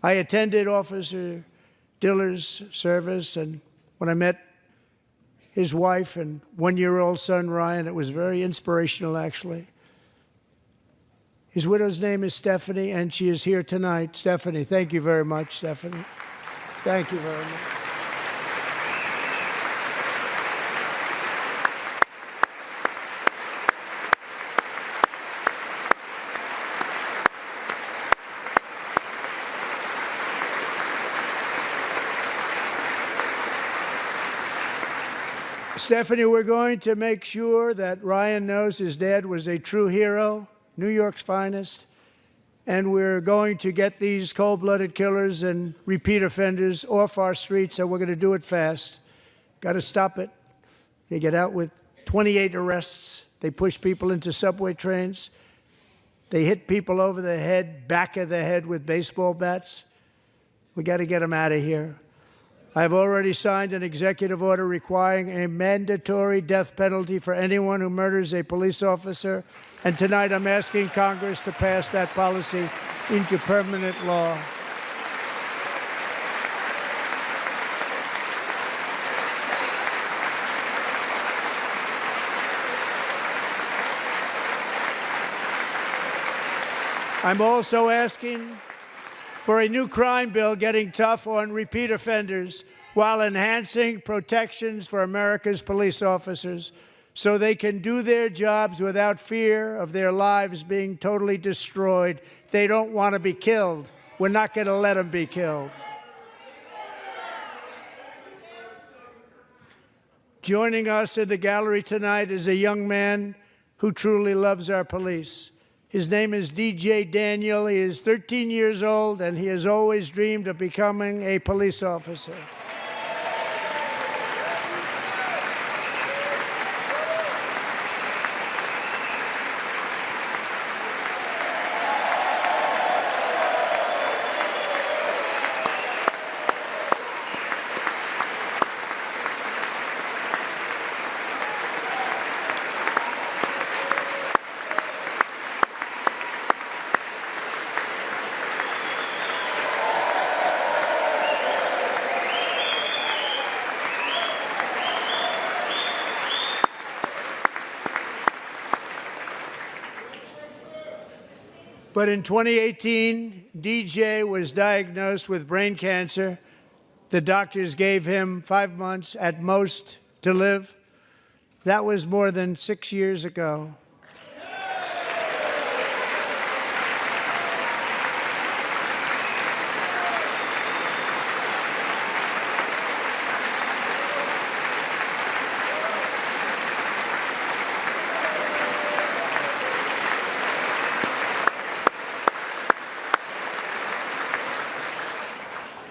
I attended Officer Diller's service, and when I met his wife and one-year-old son, Ryan, it was very inspirational, actually. His widow's name is Stephanie, and she is here tonight. Stephanie, thank you very much, Stephanie. Thank you very much. Stephanie, we're going to make sure that Ryan knows his dad was a true hero, New York's finest, and we're going to get these cold-blooded killers and repeat offenders off our streets, and we're going to do it fast. Got to stop it. They get out with 28 arrests. They push people into subway trains. They hit people over the head, back of the head with baseball bats. We got to get them out of here. I've already signed an executive order requiring a mandatory death penalty for anyone who murders a police officer, and tonight I'm asking Congress to pass that policy into permanent law. I'm also asking for a new crime bill getting tough on repeat offenders while enhancing protections for America's police officers so they can do their jobs without fear of their lives being totally destroyed. They don't want to be killed. We're not going to let them be killed. Joining us in the gallery tonight is a young man who truly loves our police. His name is DJ Daniel. He is 13 years old, and he has always dreamed of becoming a police officer. But in 2018, DJ was diagnosed with brain cancer. The doctors gave him 5 months at most to live. That was more than 6 years ago.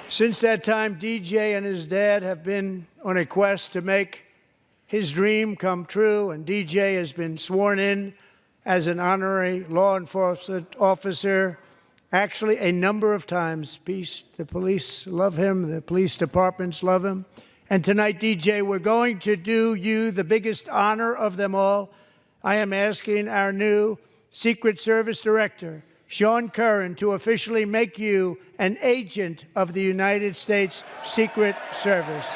Since that time, DJ and his dad have been on a quest to make his dream come true, and DJ has been sworn in as an honorary law enforcement officer, actually a number of times. The police love him, the police departments love him. And tonight, DJ, we're going to do you the biggest honor of them all. I am asking our new Secret Service Director, Sean Curran, to officially make you an agent of the United States Secret Service.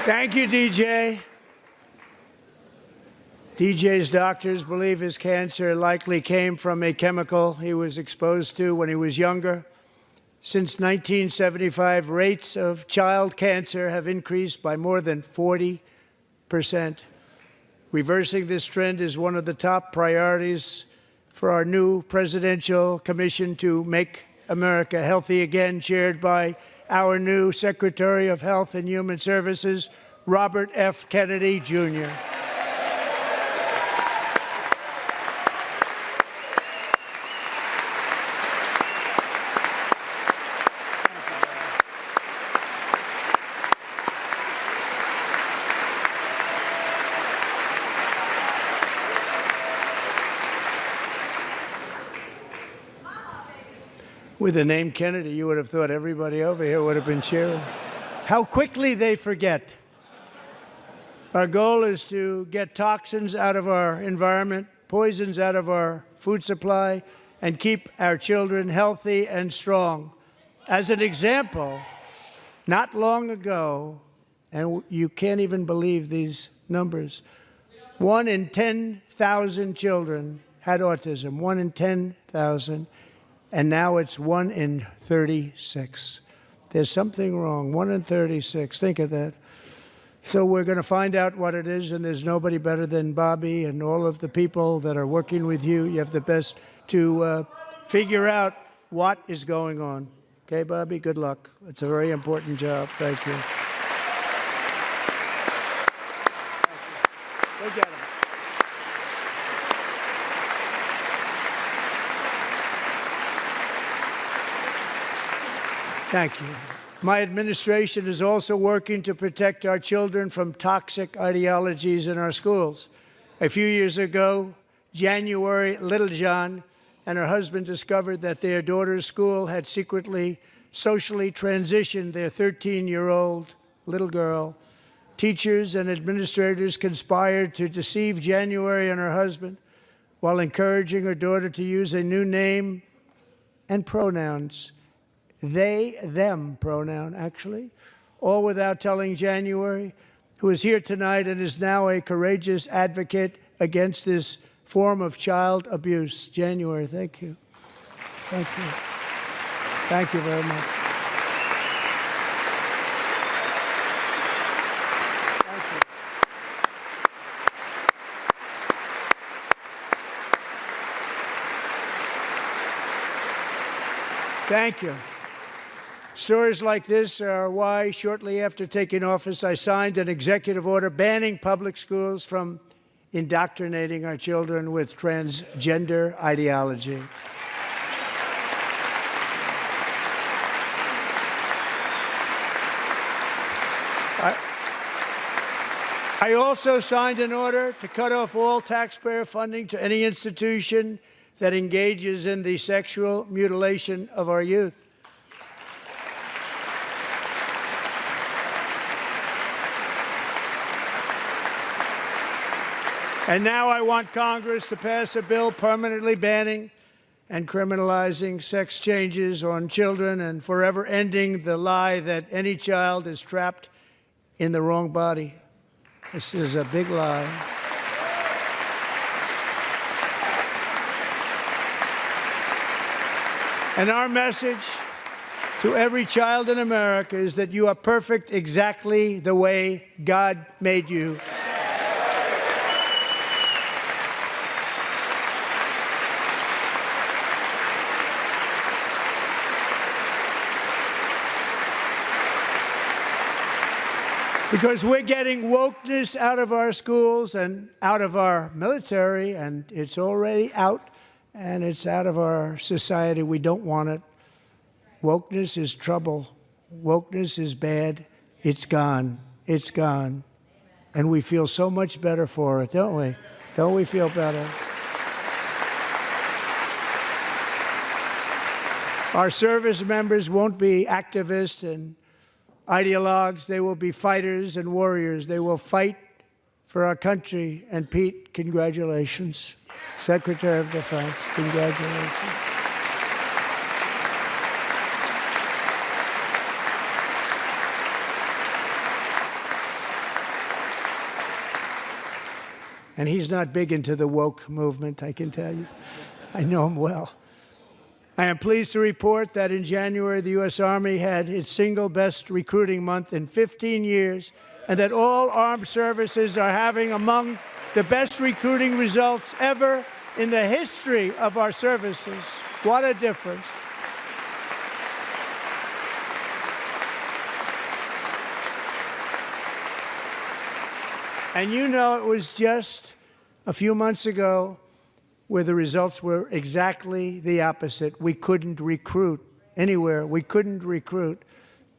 Thank you, DJ. DJ's doctors believe his cancer likely came from a chemical he was exposed to when he was younger. Since 1975, rates of child cancer have increased by more than 40%. Reversing this trend is one of the top priorities for our new presidential commission to make America healthy again, chaired by our new Secretary of Health and Human Services, Robert F. Kennedy, Jr. With the name Kennedy, you would have thought everybody over here would have been cheering. How quickly they forget. Our goal is to get toxins out of our environment, poisons out of our food supply, and keep our children healthy and strong. As an example, not long ago, and you can't even believe these numbers, 1 in 10,000 children had autism, 1 in 10,000. And now it's 1 in 36. There's something wrong. 1 in 36. Think of that. So we're going to find out what it is, and there's nobody better than Bobby and all of the people that are working with you. You have the best to figure out what is going on. Okay, Bobby? Good luck. It's a very important job. Thank you. Go get him. Thank you. My administration is also working to protect our children from toxic ideologies in our schools. A few years ago, January Littlejohn and her husband discovered that their daughter's school had secretly socially transitioned their 13-year-old little girl. Teachers and administrators conspired to deceive January and her husband while encouraging her daughter to use a new name and pronouns. They, them pronoun, actually, all without telling January, who is here tonight and is now a courageous advocate against this form of child abuse. January, thank you. Thank you. Thank you very much. Thank you. Thank you. Stories like this are why, shortly after taking office, I signed an executive order banning public schools from indoctrinating our children with transgender ideology. I also signed an order to cut off all taxpayer funding to any institution that engages in the sexual mutilation of our youth. And now I want Congress to pass a bill permanently banning and criminalizing sex changes on children and forever ending the lie that any child is trapped in the wrong body. This is a big lie. And our message to every child in America is that you are perfect exactly the way God made you. Because we're getting wokeness out of our schools and out of our military, and it's already out, and it's out of our society. We don't want it. Wokeness is trouble. Wokeness is bad. It's gone. It's gone. And we feel so much better for it, don't we? Don't we feel better? Our service members won't be activists and ideologues. They will be fighters and warriors. They will fight for our country. And Pete, congratulations. Secretary of Defense, congratulations. And he's not big into the woke movement, I can tell you. I know him well. I am pleased to report that in January, the U.S. Army had its single best recruiting month in 15 years, and that all armed services are having among the best recruiting results ever in the history of our services. What a difference. And you know, it was just a few months ago where the results were exactly the opposite. We couldn't recruit anywhere. We couldn't recruit.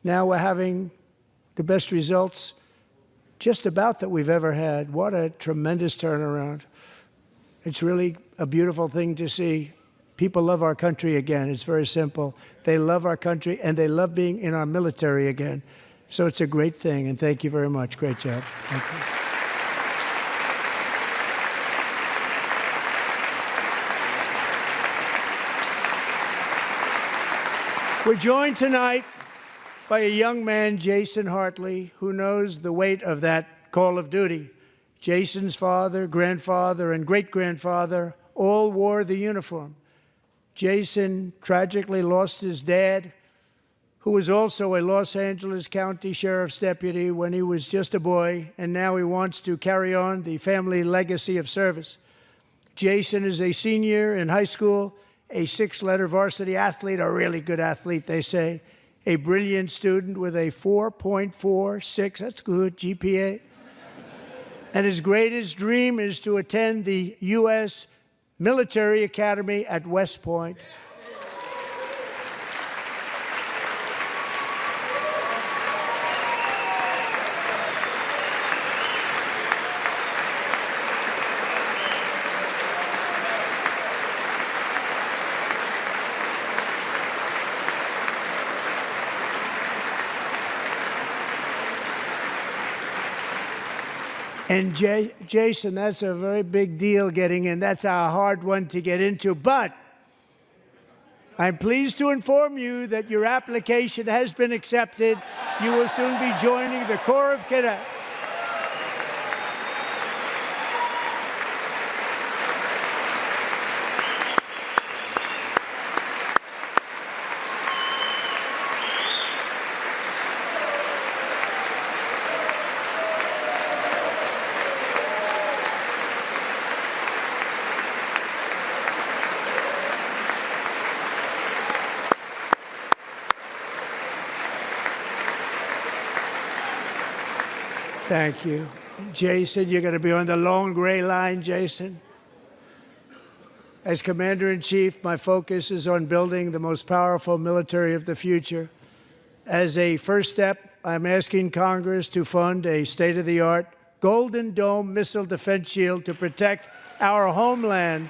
Now we're having the best results just about that we've ever had. What a tremendous turnaround. It's really a beautiful thing to see. People love our country again. It's very simple. They love our country, and they love being in our military again. So it's a great thing, and thank you very much. Great job. Thank you. We're joined tonight by a young man, Jason Hartley, who knows the weight of that call of duty. Jason's father, grandfather, and great-grandfather all wore the uniform. Jason tragically lost his dad, who was also a Los Angeles County Sheriff's deputy when he was just a boy, and now he wants to carry on the family legacy of service. Jason is a senior in high school, a six-letter varsity athlete, a really good athlete, they say, a brilliant student with a 4.46, that's good, GPA. And his greatest dream is to attend the U.S. Military Academy at West Point. And Jason, that's a very big deal getting in. That's a hard one to get into. But I'm pleased to inform you that your application has been accepted. You will soon be joining the Corps of Cadets. Thank you. Jason, you're going to be on the long gray line, Jason. As Commander-in-Chief, my focus is on building the most powerful military of the future. As a first step, I'm asking Congress to fund a state-of-the-art Golden Dome missile defense shield to protect our homeland,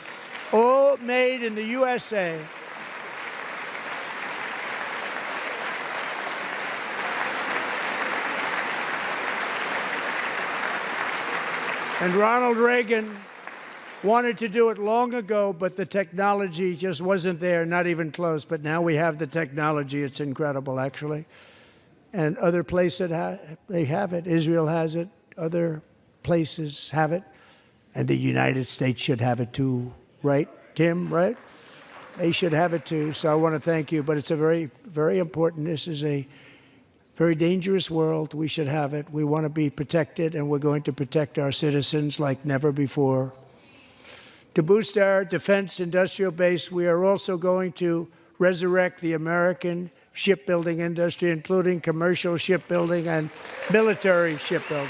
all made in the USA. And Ronald Reagan wanted to do it long ago, but the technology just wasn't there, not even close. But now we have the technology. It's incredible, actually. And other places, they have it. Israel has it. Other places have it. And the United States should have it too, right, Tim, right? They should have it too. So I want to thank you. But it's a very, very important. This is a very dangerous world. We should have it. We want to be protected, and we're going to protect our citizens like never before. To boost our defense industrial base, we are also going to resurrect the American shipbuilding industry, including commercial shipbuilding and military shipbuilding.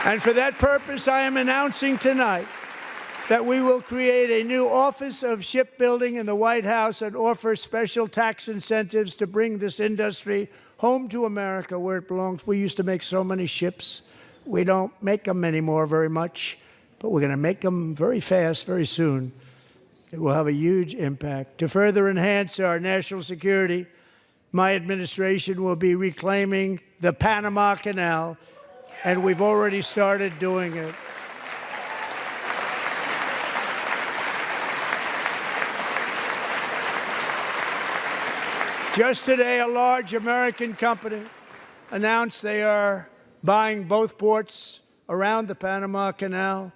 And for that purpose, I am announcing tonight that we will create a new Office of Shipbuilding in the White House and offer special tax incentives to bring this industry home to America where it belongs. We used to make so many ships. We don't make them anymore very much, but we're going to make them very fast, very soon. It will have a huge impact. To further enhance our national security, my administration will be reclaiming the Panama Canal, and we've already started doing it. Just today, a large American company announced they are buying both ports around the Panama Canal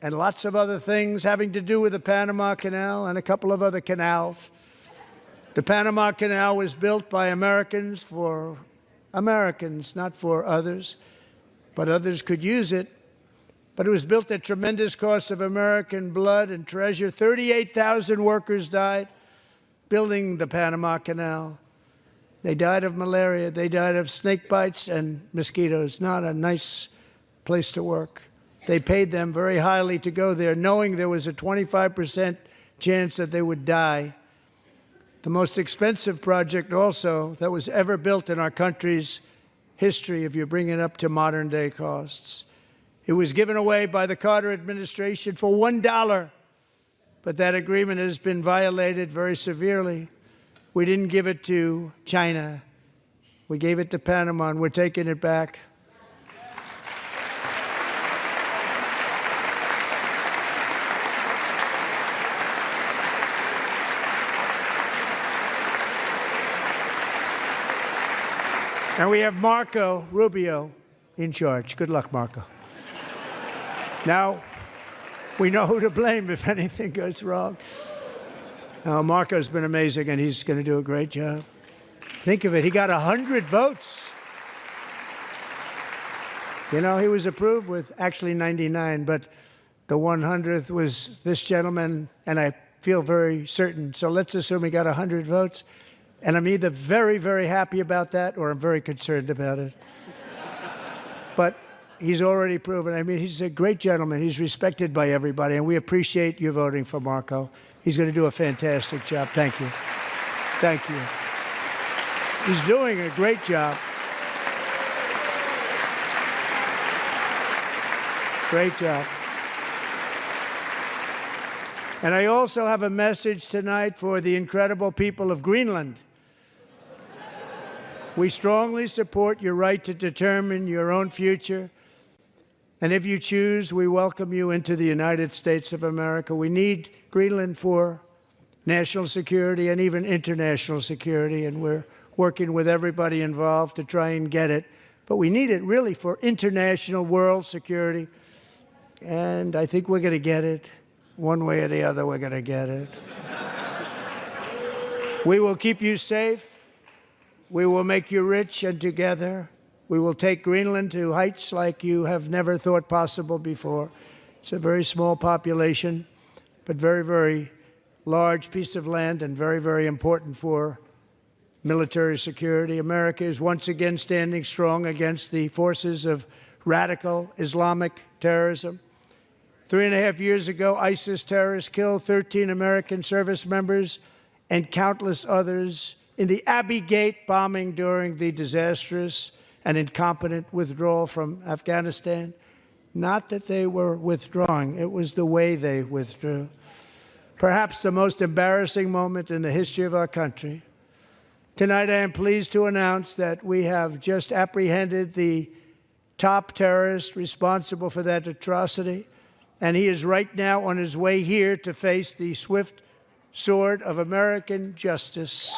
and lots of other things having to do with the Panama Canal and a couple of other canals. The Panama Canal was built by Americans for Americans, not for others, but others could use it. But it was built at tremendous cost of American blood and treasure. 38,000 workers died building the Panama Canal. They died of malaria. They died of snake bites and mosquitoes. Not a nice place to work. They paid them very highly to go there, knowing there was a 25% chance that they would die. The most expensive project also that was ever built in our country's history, if you bring it up to modern day costs. It was given away by the Carter administration for $1, but that agreement has been violated very severely. We didn't give it to China. We gave it to Panama, and we're taking it back. And we have Marco Rubio in charge. Good luck, Marco. Now, we know who to blame if anything goes wrong. Now, Marco's been amazing, and he's going to do a great job. Think of it. He got 100 votes. You know, he was approved with actually 99, but the 100th was this gentleman, and I feel very certain. So let's assume he got 100 votes. And I'm either very, very happy about that or I'm very concerned about it. But he's already proven. I mean, he's a great gentleman. He's respected by everybody, and we appreciate you voting for Marco. He's going to do a fantastic job. Thank you. Thank you. He's doing a great job. Great job. And I also have a message tonight for the incredible people of Greenland. We strongly support your right to determine your own future. And if you choose, we welcome you into the United States of America. We need Greenland for national security and even international security, and we're working with everybody involved to try and get it. But we need it really for international world security, and I think we're going to get it. One way or the other, we're going to get it. We will keep you safe. We will make you rich, and together we will take Greenland to heights like you have never thought possible before. It's a very small population, but very, very large piece of land and very, very important for military security. America is once again standing strong against the forces of radical Islamic terrorism. 3.5 years ago, ISIS terrorists killed 13 American service members and countless others in the Abbey Gate bombing during the disastrous and incompetent withdrawal from Afghanistan. Not that they were withdrawing, it was the way they withdrew. Perhaps the most embarrassing moment in the history of our country. Tonight, I am pleased to announce that we have just apprehended the top terrorist responsible for that atrocity, and he is right now on his way here to face the swift sword of American justice.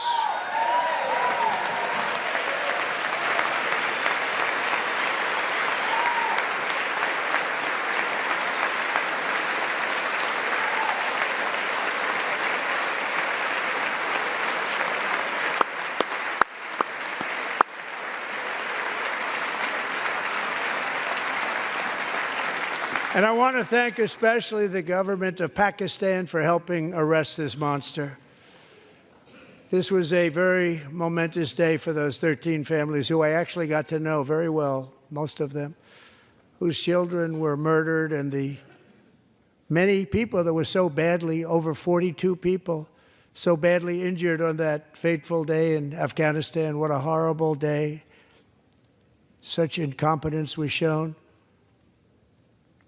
And I want to thank especially the government of Pakistan for helping arrest this monster. This was a very momentous day for those 13 families who I actually got to know very well, most of them, whose children were murdered, and the many people that were so badly, over 42 people, so badly injured on that fateful day in Afghanistan. What a horrible day. Such incompetence was shown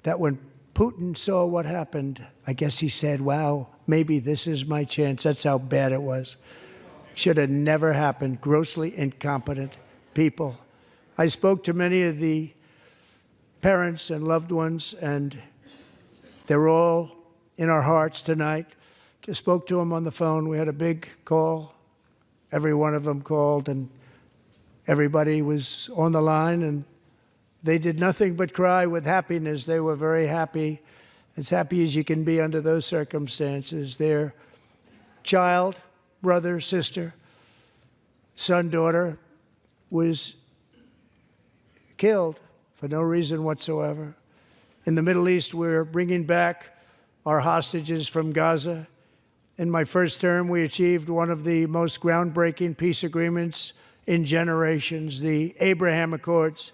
that when Putin saw what happened, I guess he said, wow, maybe this is my chance. That's how bad it was. Should have never happened. Grossly incompetent people. I spoke to many of the parents and loved ones, and they're all in our hearts tonight. Just spoke to them on the phone. We had a big call. Every one of them called, and everybody was on the line, and they did nothing but cry with happiness. They were very happy, as happy as you can be under those circumstances. Their child, brother, sister, son, daughter was killed for no reason whatsoever. In the Middle East, we're bringing back our hostages from Gaza. In my first term, we achieved one of the most groundbreaking peace agreements in generations, the Abraham Accords.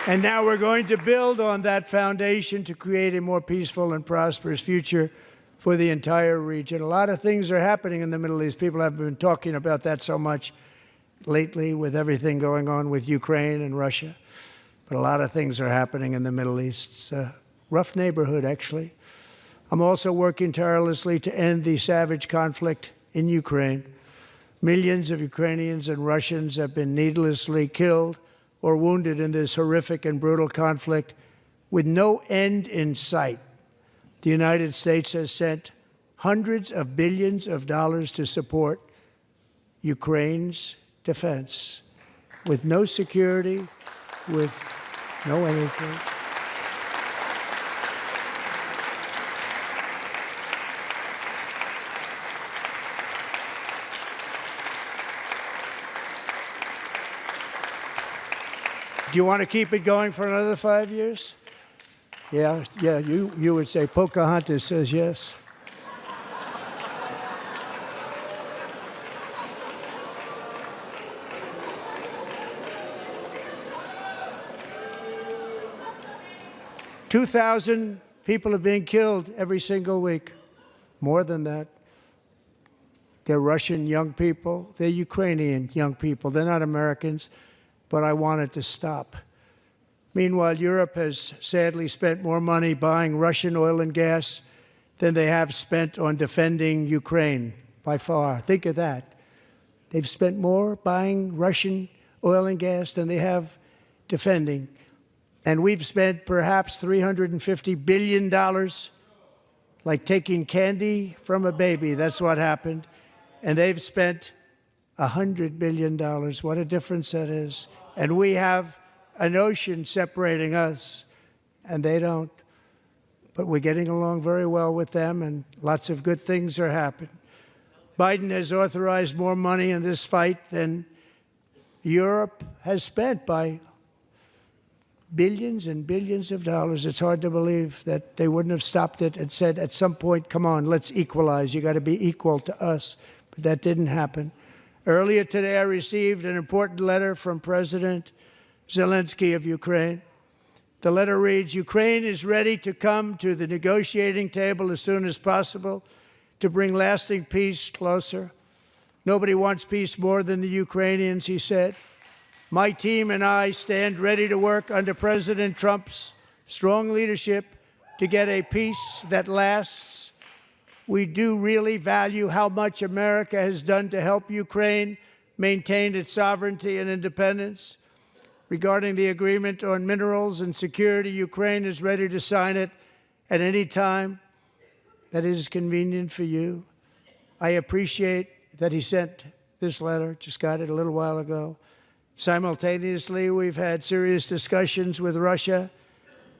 And now we're going to build on that foundation to create a more peaceful and prosperous future for the entire region. A lot of things are happening in the Middle East. People have been talking about that so much lately with everything going on with Ukraine and Russia. But a lot of things are happening in the Middle East. It's a rough neighborhood, actually. I'm also working tirelessly to end the savage conflict in Ukraine. Millions of Ukrainians and Russians have been needlessly killed or wounded in this horrific and brutal conflict with no end in sight. The United States has sent hundreds of billions of dollars to support Ukraine's defense with no security, with no anything. Do you want to keep it going for another 5 years? Yeah, you would say Pocahontas says yes. $2,000 people are being killed every single week. More than that. They're Russian young people. They're Ukrainian young people. They're not Americans. But I want it to stop. Meanwhile, Europe has sadly spent more money buying Russian oil and gas than they have spent on defending Ukraine, by far. Think of that. They've spent more buying Russian oil and gas than they have defending. And we've spent perhaps $350 billion, like taking candy from a baby. That's what happened. And they've spent $100 billion. What a difference that is. And we have an ocean separating us, and they don't. But we're getting along very well with them, and lots of good things are happening. Biden has authorized more money in this fight than Europe has spent by billions and billions of dollars. It's hard to believe that they wouldn't have stopped it and said at some point, come on, let's equalize. You got to be equal to us. But that didn't happen. Earlier today, I received an important letter from President Zelensky of Ukraine. The letter reads, Ukraine is ready to come to the negotiating table as soon as possible to bring lasting peace closer. Nobody wants peace more than the Ukrainians, he said. My team and I stand ready to work under President Trump's strong leadership to get a peace that lasts. We do really value how much America has done to help Ukraine maintain its sovereignty and independence. Regarding the agreement on minerals and security, Ukraine is ready to sign it at any time that is convenient for you. I appreciate that he sent this letter, just got it a little while ago. Simultaneously, we've had serious discussions with Russia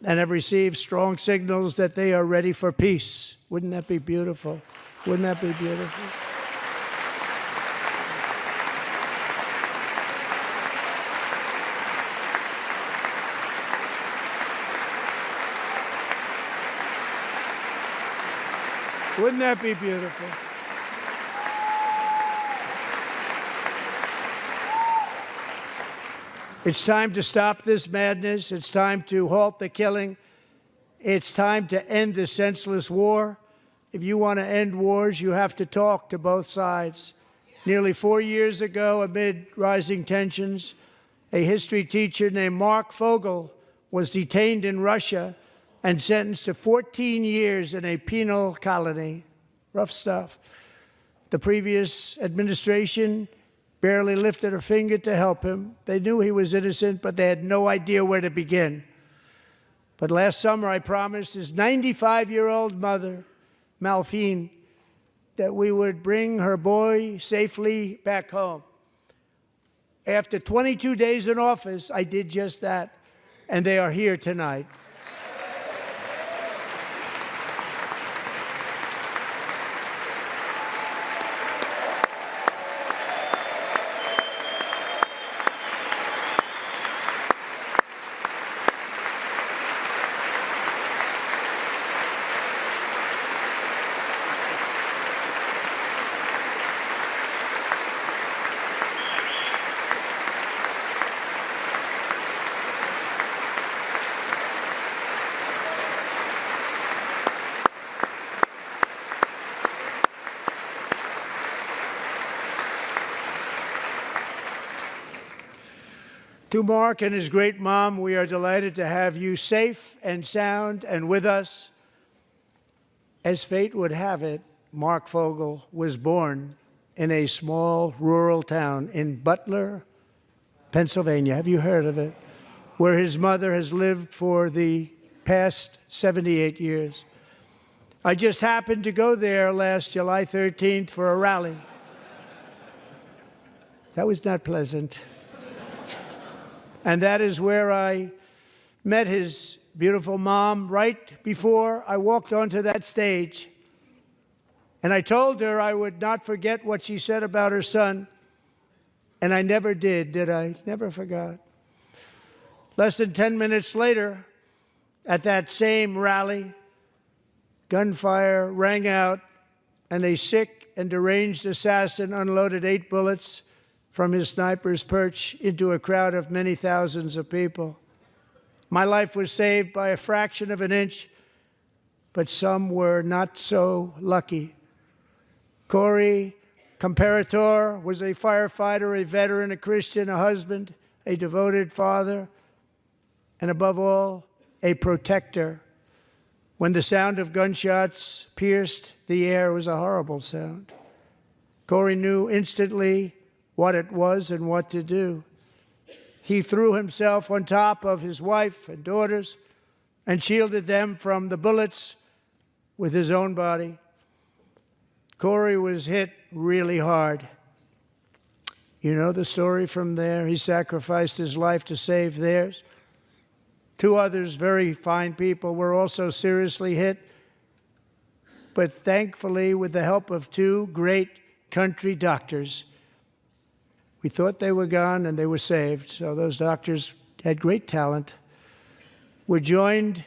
and have received strong signals that they are ready for peace. Wouldn't that be beautiful? Wouldn't that be beautiful? Wouldn't that be beautiful? It's time to stop this madness. It's time to halt the killing. It's time to end this senseless war. If you want to end wars, you have to talk to both sides. Nearly 4 years ago, amid rising tensions, a history teacher named Mark Fogel was detained in Russia and sentenced to 14 years in a penal colony. Rough stuff. The previous administration barely lifted a finger to help him. They knew he was innocent, but they had no idea where to begin. But last summer, I promised his 95-year-old mother, Malphine, that we would bring her boy safely back home. After 22 days in office, I did just that, and they are here tonight. To Mark and his great mom, we are delighted to have you safe and sound and with us. As fate would have it, Mark Fogel was born in a small rural town in Butler, Pennsylvania. Have you heard of it? Where his mother has lived for the past 78 years. I just happened to go there last July 13th for a rally. That was not pleasant. And that is where I met his beautiful mom right before I walked onto that stage. And I told her I would not forget what she said about her son. And I never did I? Never forgot. Less than 10 minutes later, at that same rally, gunfire rang out, and a sick and deranged assassin unloaded 8 bullets from his sniper's perch into a crowd of many thousands of people. My life was saved by a fraction of an inch, but some were not so lucky. Corey Comparator was a firefighter, a veteran, a Christian, a husband, a devoted father, and above all, a protector. When the sound of gunshots pierced the air, it was a horrible sound. Corey knew instantly what it was and what to do. He threw himself on top of his wife and daughters and shielded them from the bullets with his own body. Corey was hit really hard. You know the story from there. He sacrificed his life to save theirs. 2 others, very fine people, were also seriously hit. But thankfully, with the help of 2 great country doctors, we thought they were gone and they were saved. So those doctors had great talent. We're joined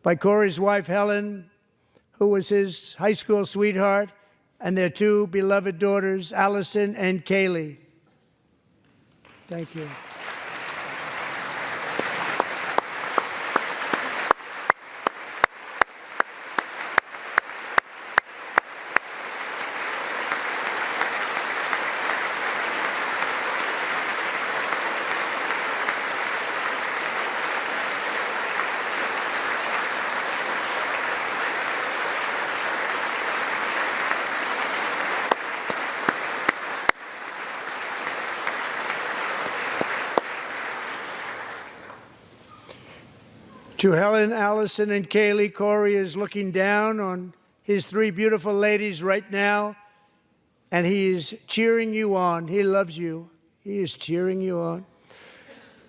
by Corey's wife, Helen, who was his high school sweetheart, and their 2 beloved daughters, Allison and Kaylee. Thank you. To Helen, Allison, and Kaylee, Corey is looking down on his 3 beautiful ladies right now, and he is cheering you on. He loves you. He is cheering you on.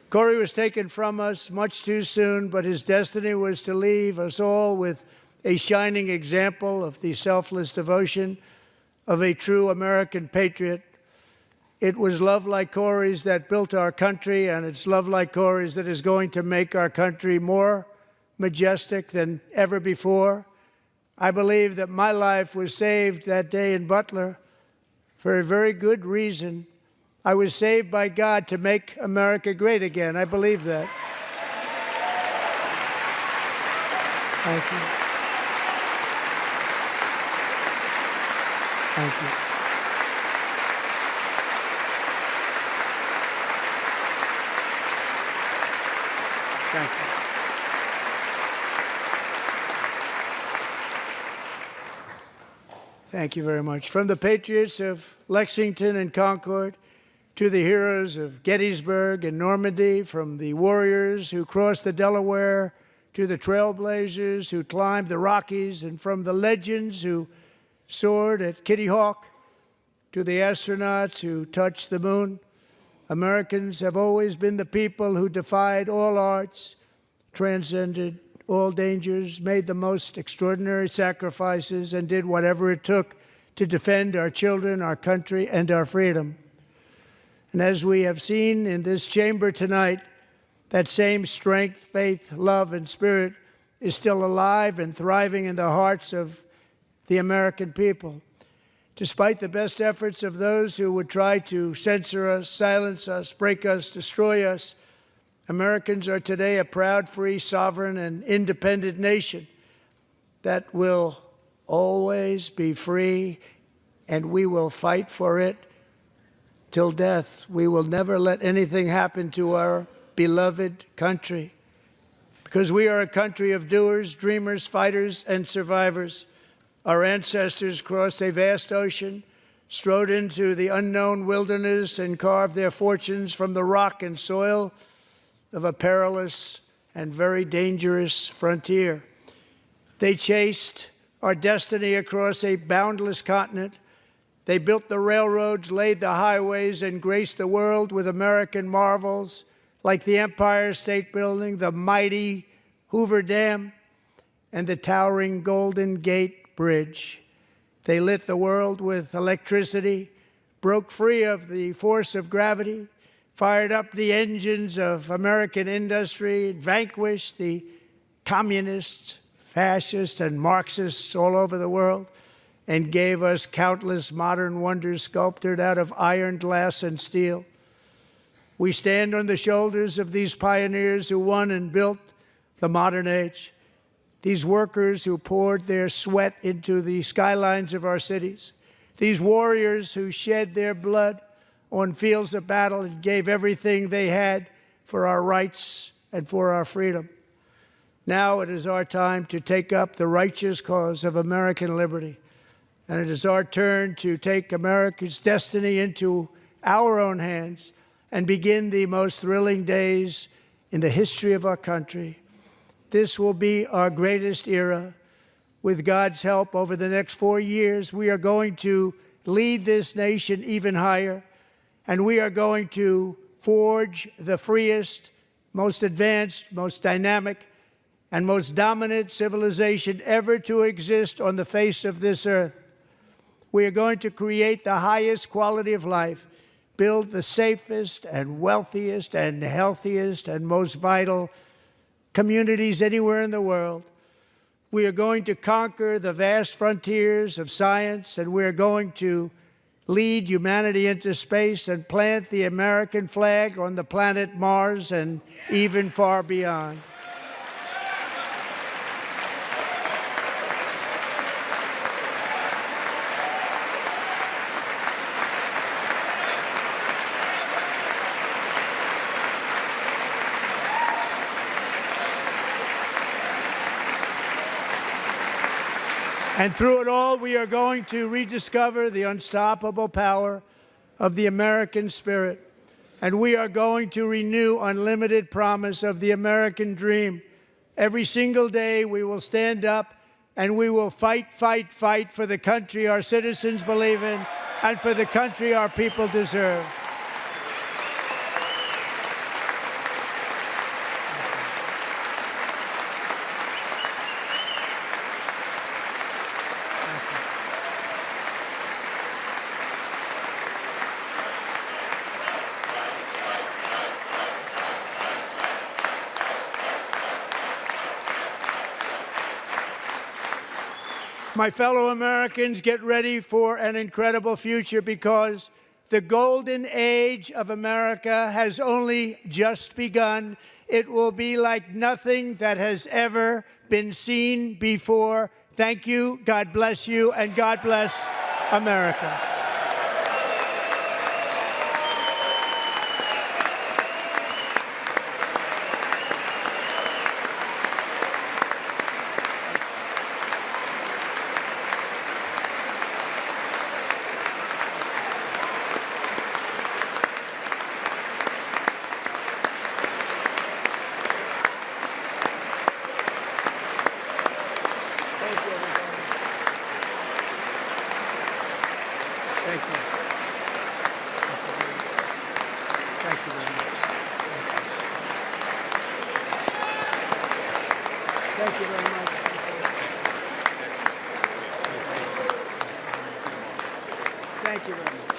Corey was taken from us much too soon, but his destiny was to leave us all with a shining example of the selfless devotion of a true American patriot. It was love like Corey's that built our country, and it's love like Corey's that is going to make our country more majestic than ever before. I believe that my life was saved that day in Butler for a very good reason. I was saved by God to make America great again. I believe that. Thank you. Thank you. Thank you. Thank you very much. From the patriots of Lexington and Concord to the heroes of Gettysburg and Normandy, from the warriors who crossed the Delaware to the trailblazers who climbed the Rockies, and from the legends who soared at Kitty Hawk to the astronauts who touched the moon, Americans have always been the people who defied all odds, transcended all dangers, made the most extraordinary sacrifices, and did whatever it took to defend our children, our country, and our freedom. And as we have seen in this chamber tonight, that same strength, faith, love, and spirit is still alive and thriving in the hearts of the American people. Despite the best efforts of those who would try to censor us, silence us, break us, destroy us, Americans are today a proud, free, sovereign, and independent nation that will always be free, and we will fight for it till death. We will never let anything happen to our beloved country, because we are a country of doers, dreamers, fighters, and survivors. Our ancestors crossed a vast ocean, strode into the unknown wilderness, and carved their fortunes from the rock and soil of a perilous and very dangerous frontier. They chased our destiny across a boundless continent. They built the railroads, laid the highways, and graced the world with American marvels like the Empire State Building, the mighty Hoover Dam, and the towering Golden Gate Bridge. They lit the world with electricity, broke free of the force of gravity, fired up the engines of American industry, vanquished the communists, fascists, and Marxists all over the world, and gave us countless modern wonders sculptured out of iron, glass, and steel. We stand on the shoulders of these pioneers who won and built the modern age, these workers who poured their sweat into the skylines of our cities, these warriors who shed their blood on fields of battle and gave everything they had for our rights and for our freedom. Now it is our time to take up the righteous cause of American liberty, and it is our turn to take America's destiny into our own hands and begin the most thrilling days in the history of our country. This will be our greatest era. With God's help, over the next 4 years, we are going to lead this nation even higher, and we are going to forge the freest, most advanced, most dynamic, and most dominant civilization ever to exist on the face of this earth. We are going to create the highest quality of life, build the safest and wealthiest and healthiest and most vital communities anywhere in the world. We are going to conquer the vast frontiers of science, and we are going to lead humanity into space and plant the American flag on the planet Mars and even far beyond. And through it all, we are going to rediscover the unstoppable power of the American spirit. And we are going to renew unlimited promise of the American dream. Every single day, we will stand up and we will fight, fight, fight for the country our citizens believe in and for the country our people deserve. My fellow Americans, get ready for an incredible future, because the golden age of America has only just begun. It will be like nothing that has ever been seen before. Thank you, God bless you, and God bless America. Thank you very much. Thank you very much.